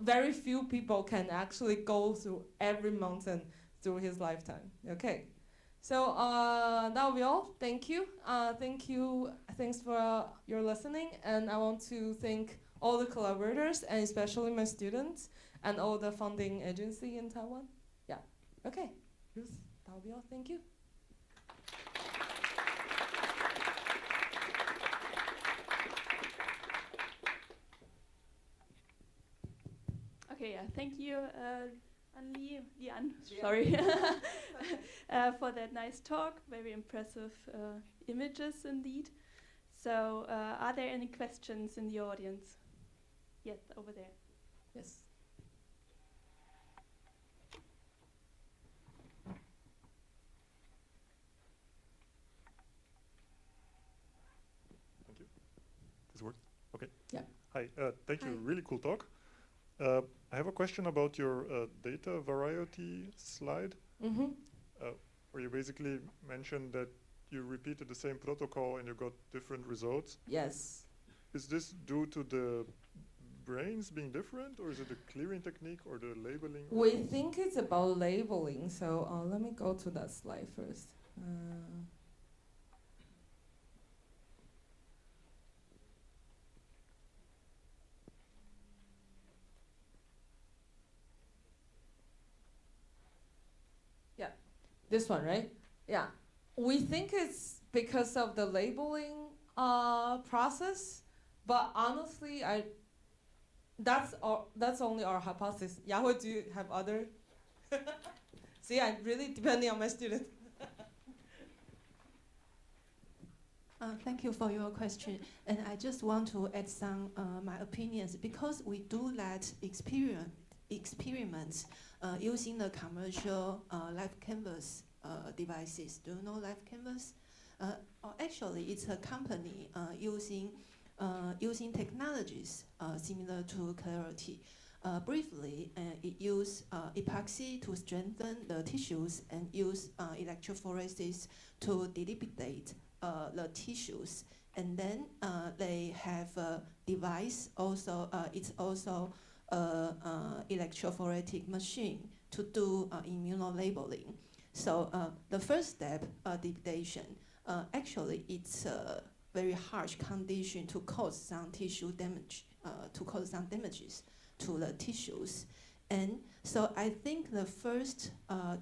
[SPEAKER 3] very few people can actually go through every mountain through his lifetime. Okay, so that'll be all. Thank you. Thanks for your listening, and I want to thank all the collaborators and especially my students and all the funding agency in Taiwan. Yeah. Okay. Ruth. That'll be all. Thank you.
[SPEAKER 1] Okay, thank you, Lian, sorry, for that nice talk. Very impressive images indeed. So, are there any questions in the audience? Yes, over there.
[SPEAKER 3] Yes.
[SPEAKER 4] Thank you. This works? Okay.
[SPEAKER 3] Yeah.
[SPEAKER 4] Hi, thank you.
[SPEAKER 1] Hi.
[SPEAKER 4] Really cool talk. I have a question about your data variety slide,
[SPEAKER 3] Mm-hmm.
[SPEAKER 4] where you basically mentioned that you repeated the same protocol and you got different results.
[SPEAKER 3] Yes.
[SPEAKER 4] Is this due to the brains being different, or is it the clearing technique or the labeling?
[SPEAKER 3] We think it's about labeling, so let me go to that slide first. Yeah, this one, right? Yeah. We think it's because of the labeling process, but honestly, that's only our hypothesis. Yahoo, do you have other? See, I'm really depending on my student.
[SPEAKER 5] Thank you for your question. And I just want to add some my opinions because we do that experiments using the commercial live canvas devices. Do you know live canvas? Actually, it's a company using technologies similar to Clarity. Briefly, it uses epoxy to strengthen the tissues and use electrophoresis to delineate the tissues. And then they have a device also, it's also electrophoretic machine to do immunolabeling. So the first step, degradation, actually it's a very harsh condition to cause some tissue damage, to cause some damages to the tissues. And so I think the first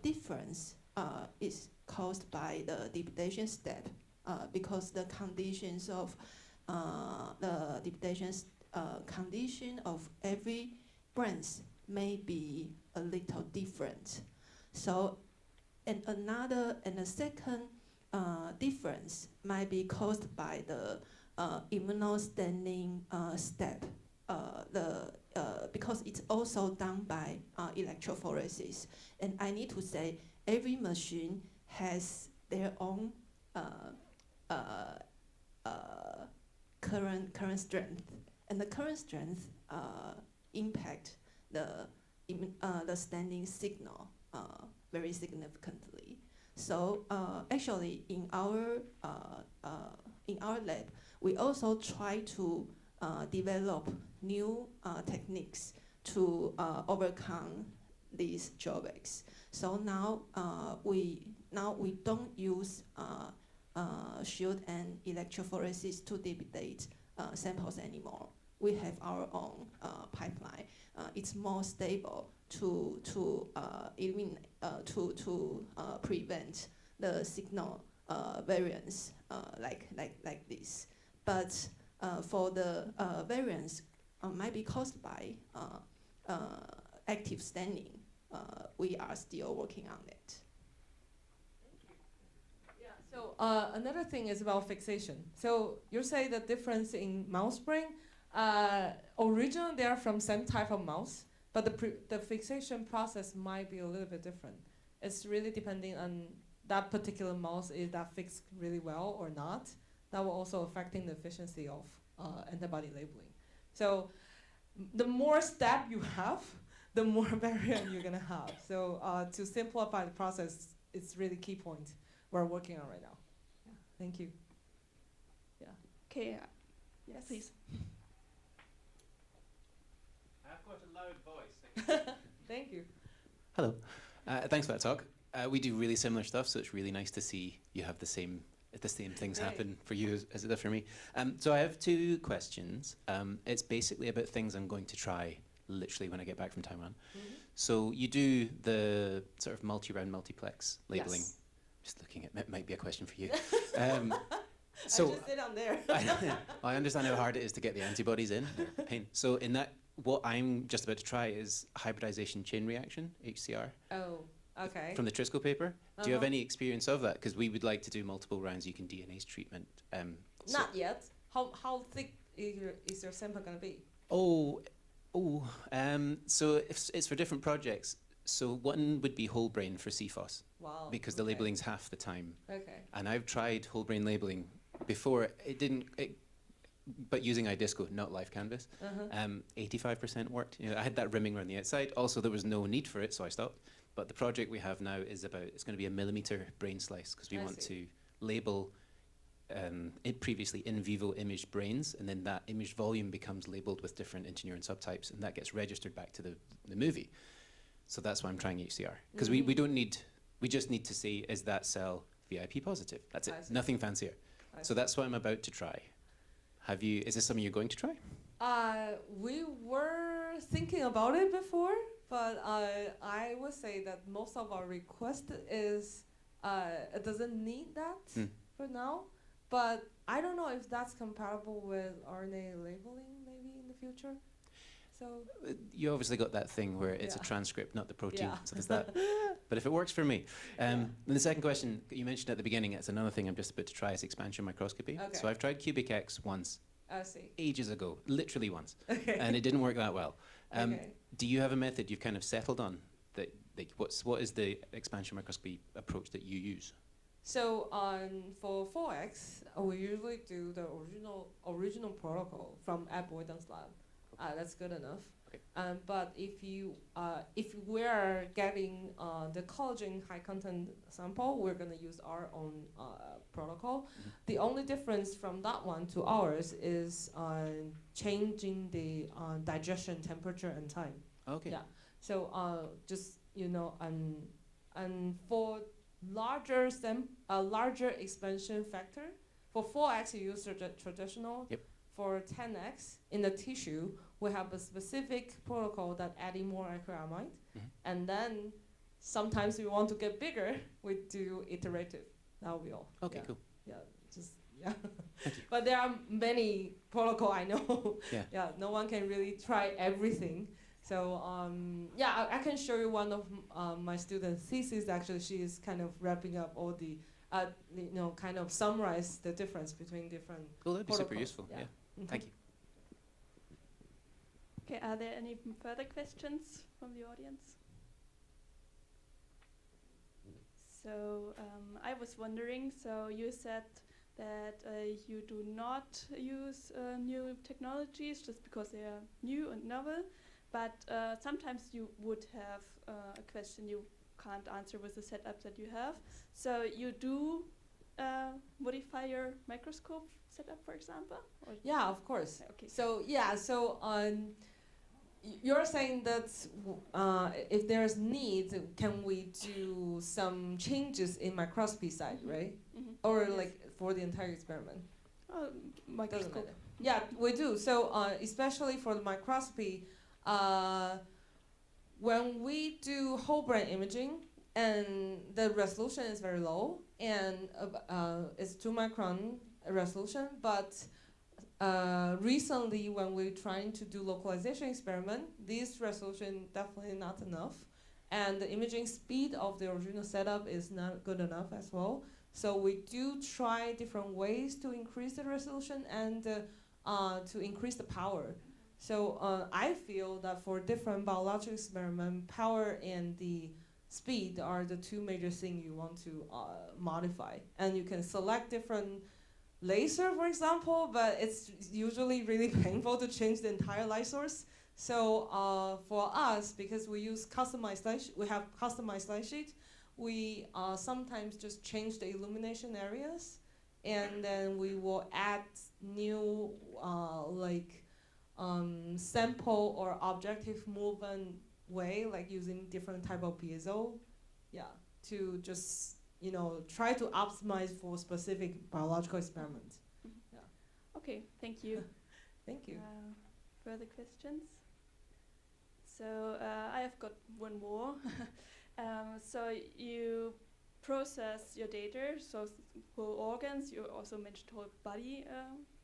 [SPEAKER 5] difference is caused by the degradation step because the conditions of the degradation condition of every brands may be a little different. So, and the second difference might be caused by the immunostaining step. Because it's also done by electrophoresis. And I need to say, every machine has their own current strength, and the current strength impact the standing signal very significantly. So actually, in our lab, we also try to develop new techniques to overcome these drawbacks. So now we don't use shield and electrophoresis to debate samples anymore. We have our own pipeline. It's more stable to eliminate to prevent the signal variance like this. But for the variance might be caused by active staining. We are still working on it.
[SPEAKER 3] Yeah, so another thing is about fixation. So you say the difference in mouse brain, originally they are from same type of mouse, but the fixation process might be a little bit different. It's really depending on that particular mouse, is that fixed really well or not. That will also affecting the efficiency of antibody labeling. So the more step you have, the more variant you're gonna have. So to simplify the process, it's really key point we're working on right now. Yeah. Thank you. Yeah.
[SPEAKER 1] Okay, yes, please.
[SPEAKER 6] I've got a loud voice.
[SPEAKER 3] Thank you.
[SPEAKER 6] Hello. Thanks for that talk. We do really similar stuff, so it's really nice to see you have the same things happen for you as it does for me. So I have two questions. It's basically about things I'm going to try literally when I get back from Taiwan.
[SPEAKER 3] Mm-hmm.
[SPEAKER 6] So you do the sort of multi-round multiplex labeling.
[SPEAKER 3] Yes.
[SPEAKER 6] Just looking at it, might be a question for you.
[SPEAKER 3] So I just sit on there.
[SPEAKER 6] I understand how hard it is to get the antibodies in. Pain. So in that what I'm just about to try is hybridization chain reaction, HCR,
[SPEAKER 3] Oh, okay.
[SPEAKER 6] from the Trisco paper. Do you have
[SPEAKER 3] Uh-huh.
[SPEAKER 6] any experience of that? Because we would like to do multiple rounds. You can DNase treatment. So-
[SPEAKER 3] Not yet. How thick is your sample gonna be?
[SPEAKER 6] So it's for different projects. So one would be whole brain for CFOS,
[SPEAKER 3] Wow.
[SPEAKER 6] because the
[SPEAKER 3] okay.
[SPEAKER 6] labeling's half the time.
[SPEAKER 3] Okay.
[SPEAKER 6] And I've tried whole brain labeling before. But using iDisco, not Live Canvas. 85% worked. I had that rimming around the outside. Also, there was no need for it, so I stopped. But the project we have now is it's going to be a millimeter brain slice, because we want to label it previously in vivo imaged brains, and then that image volume becomes labeled with different interneuron subtypes, and that gets registered back to the movie. So that's why I'm trying HCR, because we just need to see, is that cell VIP positive? That's it, nothing fancier. So that's what I'm about to try. Is this something you're going to try?
[SPEAKER 3] We were thinking about it before, but I would say that most of our request is it doesn't need that for now. But I don't know if that's compatible with RNA labeling maybe in the future. So
[SPEAKER 6] you obviously got that thing where it's a transcript, not the protein.
[SPEAKER 3] Yeah.
[SPEAKER 6] So there's that. But if it works for me. Then the second question you mentioned at the beginning, it's another thing I'm just about to try, is expansion microscopy.
[SPEAKER 3] Okay.
[SPEAKER 6] So I've tried cubic X once,
[SPEAKER 3] I see.
[SPEAKER 6] ages ago, literally once,
[SPEAKER 3] Okay.
[SPEAKER 6] and it didn't work that well.
[SPEAKER 3] Okay.
[SPEAKER 6] Do you have a method you've kind of settled on? What is the expansion microscopy approach that you use?
[SPEAKER 3] So for 4X, we usually do the original protocol from Ed Boyden's lab. That's good enough.
[SPEAKER 6] Okay.
[SPEAKER 3] But if we're getting the collagen high content sample, we're gonna use our own protocol. The only difference from that one to ours is changing the digestion temperature and time.
[SPEAKER 6] Okay.
[SPEAKER 3] Yeah. So just and for larger expansion factor, for 4X you use traditional.
[SPEAKER 6] Yep.
[SPEAKER 3] For 10X in the tissue, we have a specific protocol that adding more acrylamide, and then sometimes we want to get bigger, we do iterative. That'll be all.
[SPEAKER 6] Okay, cool.
[SPEAKER 3] Yeah. But there are many protocol I know.
[SPEAKER 6] Yeah.
[SPEAKER 3] Yeah. No one can really try everything. So I can show you one of my students' thesis. Actually, she is kind of wrapping up all the kind of summarize the difference between different.
[SPEAKER 6] Cool, that'd be super
[SPEAKER 3] protocols.
[SPEAKER 6] useful. Yeah. Thank you.
[SPEAKER 1] Okay, are there any further questions from the audience? So I was wondering, so you said that you do not use new technologies just because they are new and novel, but sometimes you would have a question you can't answer with the setup that you have. So you do modify your microscope setup, for example? Or
[SPEAKER 3] Yeah, of course.
[SPEAKER 1] Okay.
[SPEAKER 3] So you're saying that if there's need, can we do some changes in microscopy side, right? Or
[SPEAKER 1] Yes.
[SPEAKER 3] like for the entire experiment? Doesn't
[SPEAKER 1] Microscope.
[SPEAKER 3] matter. Yeah, we do. So especially for the microscopy, when we do whole brain imaging, and the resolution is very low, and it's 2 micron resolution, but recently when we're trying to do localization experiment, this resolution definitely not enough, and the imaging speed of the original setup is not good enough as well. So we do try different ways to increase the resolution and to increase the power. So I feel that for different biological experiment, power and the speed are the 2 major things you want to modify. And you can select different laser, for example, but it's usually really painful to change the entire light source. So for us, because we use customized we have customized light sheet, we sometimes just change the illumination areas, and then we will add new sample or objective movement way, like using different type of piezo, to just try to optimize for specific biological experiments.
[SPEAKER 1] Okay, thank you.
[SPEAKER 3] Thank you.
[SPEAKER 1] Further questions? So I have got one more. So you process your data, so whole organs. You also mentioned whole body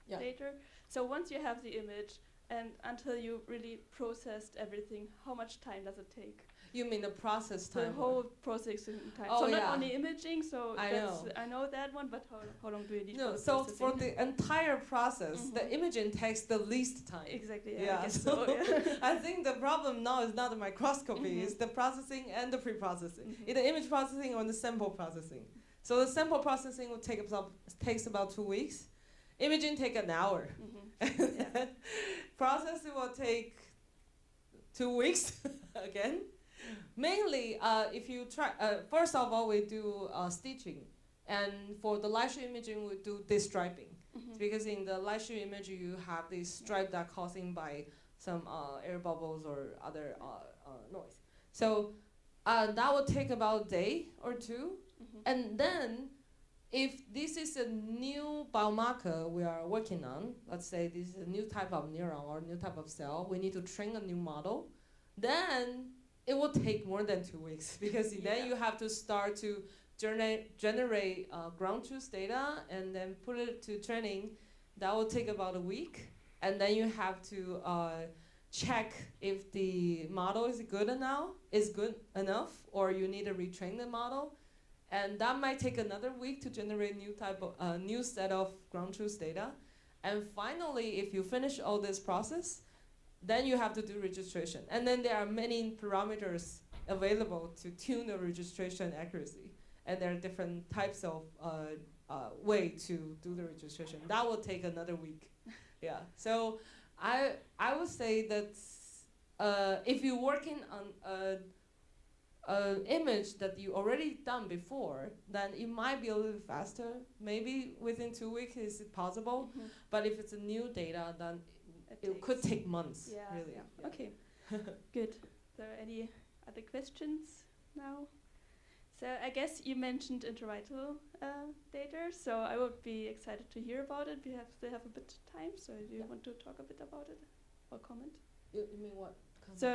[SPEAKER 1] data. So once you have the image, And until you really processed everything, how much time does it take?
[SPEAKER 3] You mean the process time?
[SPEAKER 1] The whole processing time.
[SPEAKER 3] Oh,
[SPEAKER 1] so not
[SPEAKER 3] yeah.
[SPEAKER 1] only imaging, so
[SPEAKER 3] I
[SPEAKER 1] I know that one, but how long do you need
[SPEAKER 3] No,
[SPEAKER 1] for
[SPEAKER 3] so
[SPEAKER 1] processing?
[SPEAKER 3] for the entire process,
[SPEAKER 1] Mhm.
[SPEAKER 3] the imaging takes the least time.
[SPEAKER 1] Exactly,
[SPEAKER 3] Yeah,
[SPEAKER 1] I guess
[SPEAKER 3] so
[SPEAKER 1] so. Yeah.
[SPEAKER 3] I think the problem now is not the microscopy,
[SPEAKER 1] Mhm.
[SPEAKER 3] it's the processing and the pre-processing.
[SPEAKER 1] Mhm.
[SPEAKER 3] Either image processing or the sample processing. So the sample processing will takes about 2 weeks. Imaging take an hour.
[SPEAKER 1] Mhm. Yeah.
[SPEAKER 3] Processing will take 2 weeks again. Mainly, if you try, first of all, we do stitching. And for the light show imaging, we do this striping.
[SPEAKER 1] Mhm.
[SPEAKER 3] Because in the light show image, you have this stripe that causing by some air bubbles or other noise. So that would take about a day or two.
[SPEAKER 1] Mhm.
[SPEAKER 3] And then, if this is a new biomarker we are working on, let's say this is a new type of neuron or new type of cell, we need to train a new model, then it will take more than 2 weeks because then you have to start to generate ground truth data and then put it to training. That will take about a week. And then you have to check if the model is good enough, or you need to retrain the model. And that might take another week to generate new set of ground truth data. And finally, if you finish all this process, then you have to do registration. And then there are many parameters available to tune the registration accuracy. And there are different types of way to do the registration. That will take another week. Yeah. So I would say that if you're working on an image that you already done before, then it might be a little faster. Maybe within 2 weeks is it possible.
[SPEAKER 1] Mhm.
[SPEAKER 3] But if it's a new data, then it
[SPEAKER 1] takes-
[SPEAKER 3] could take months.
[SPEAKER 1] Yeah.
[SPEAKER 3] Really.
[SPEAKER 1] Yeah. Okay. Good. So any other questions now? So I guess you mentioned intravital data, so I would be excited to hear about it. We still have a bit of time, so do you want to talk a bit about it or comment?
[SPEAKER 3] You mean what?
[SPEAKER 1] So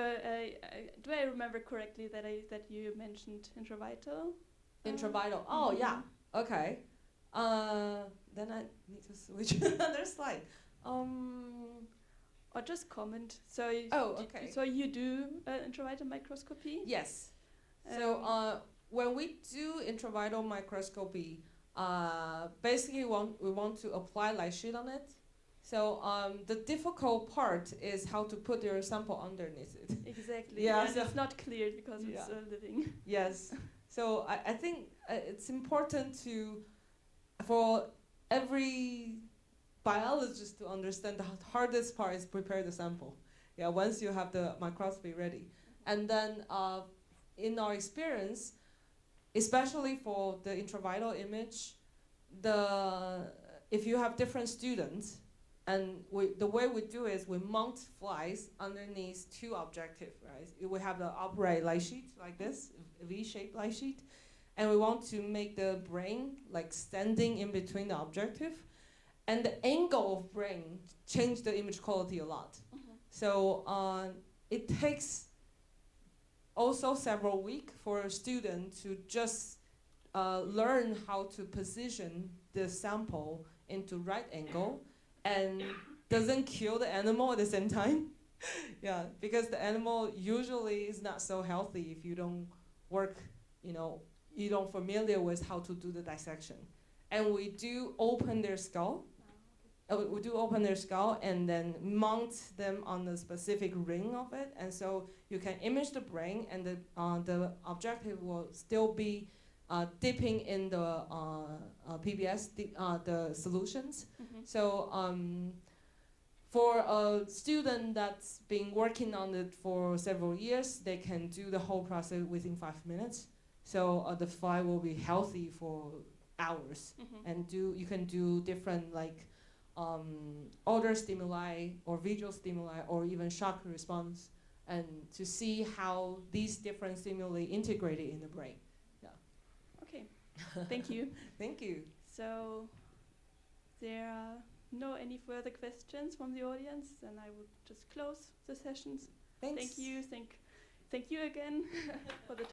[SPEAKER 1] do I remember correctly that you mentioned intravital?
[SPEAKER 3] Intravital. Oh,
[SPEAKER 1] Mhm.
[SPEAKER 3] yeah. Okay. Then I need to switch another slide.
[SPEAKER 1] Or just comment. So
[SPEAKER 3] Okay.
[SPEAKER 1] So you do intravital microscopy?
[SPEAKER 3] Yes. So when we do intravital microscopy, basically we want to apply light sheet on it. So the difficult part is how to put your sample underneath it.
[SPEAKER 1] Exactly.
[SPEAKER 3] Yeah,
[SPEAKER 1] And
[SPEAKER 3] so-
[SPEAKER 1] it's not clear because it's living.
[SPEAKER 3] Yes. So I think it's important for every biologist to understand the hardest part is prepare the sample. Yeah, once you have the microscopy ready. And then in our experience, especially for the intravital image, if you have different students, and the way we do is we mount flies underneath two objectives, right? We have the upright light sheet like this, a V-shaped light sheet, and we want to make the brain like standing in between the objective, and the angle of brain change the image quality a lot.
[SPEAKER 1] Mhm.
[SPEAKER 3] So it takes also several weeks for a student to just learn how to position the sample into right angle and doesn't kill the animal at the same time. Yeah, because the animal usually is not so healthy if you don't work, you don't familiar with how to do the dissection. And we do open their skull. We do open their skull and then mount them on the specific ring of it, and so you can image the brain, and the objective will still be dipping in the PBS, the solutions.
[SPEAKER 1] Mhm.
[SPEAKER 3] So for a student that's been working on it for several years, they can do the whole process within 5 minutes. So the fly will be healthy for hours,
[SPEAKER 1] Mhm.
[SPEAKER 3] and you can do different odor stimuli or visual stimuli or even shock response, and to see how these different stimuli integrated in the brain. Yeah.
[SPEAKER 1] Okay. Thank you.
[SPEAKER 3] Thank you.
[SPEAKER 1] So there are no any further questions from the audience, then I would just close the sessions.
[SPEAKER 3] Thanks.
[SPEAKER 1] Thank you. Thank you again for the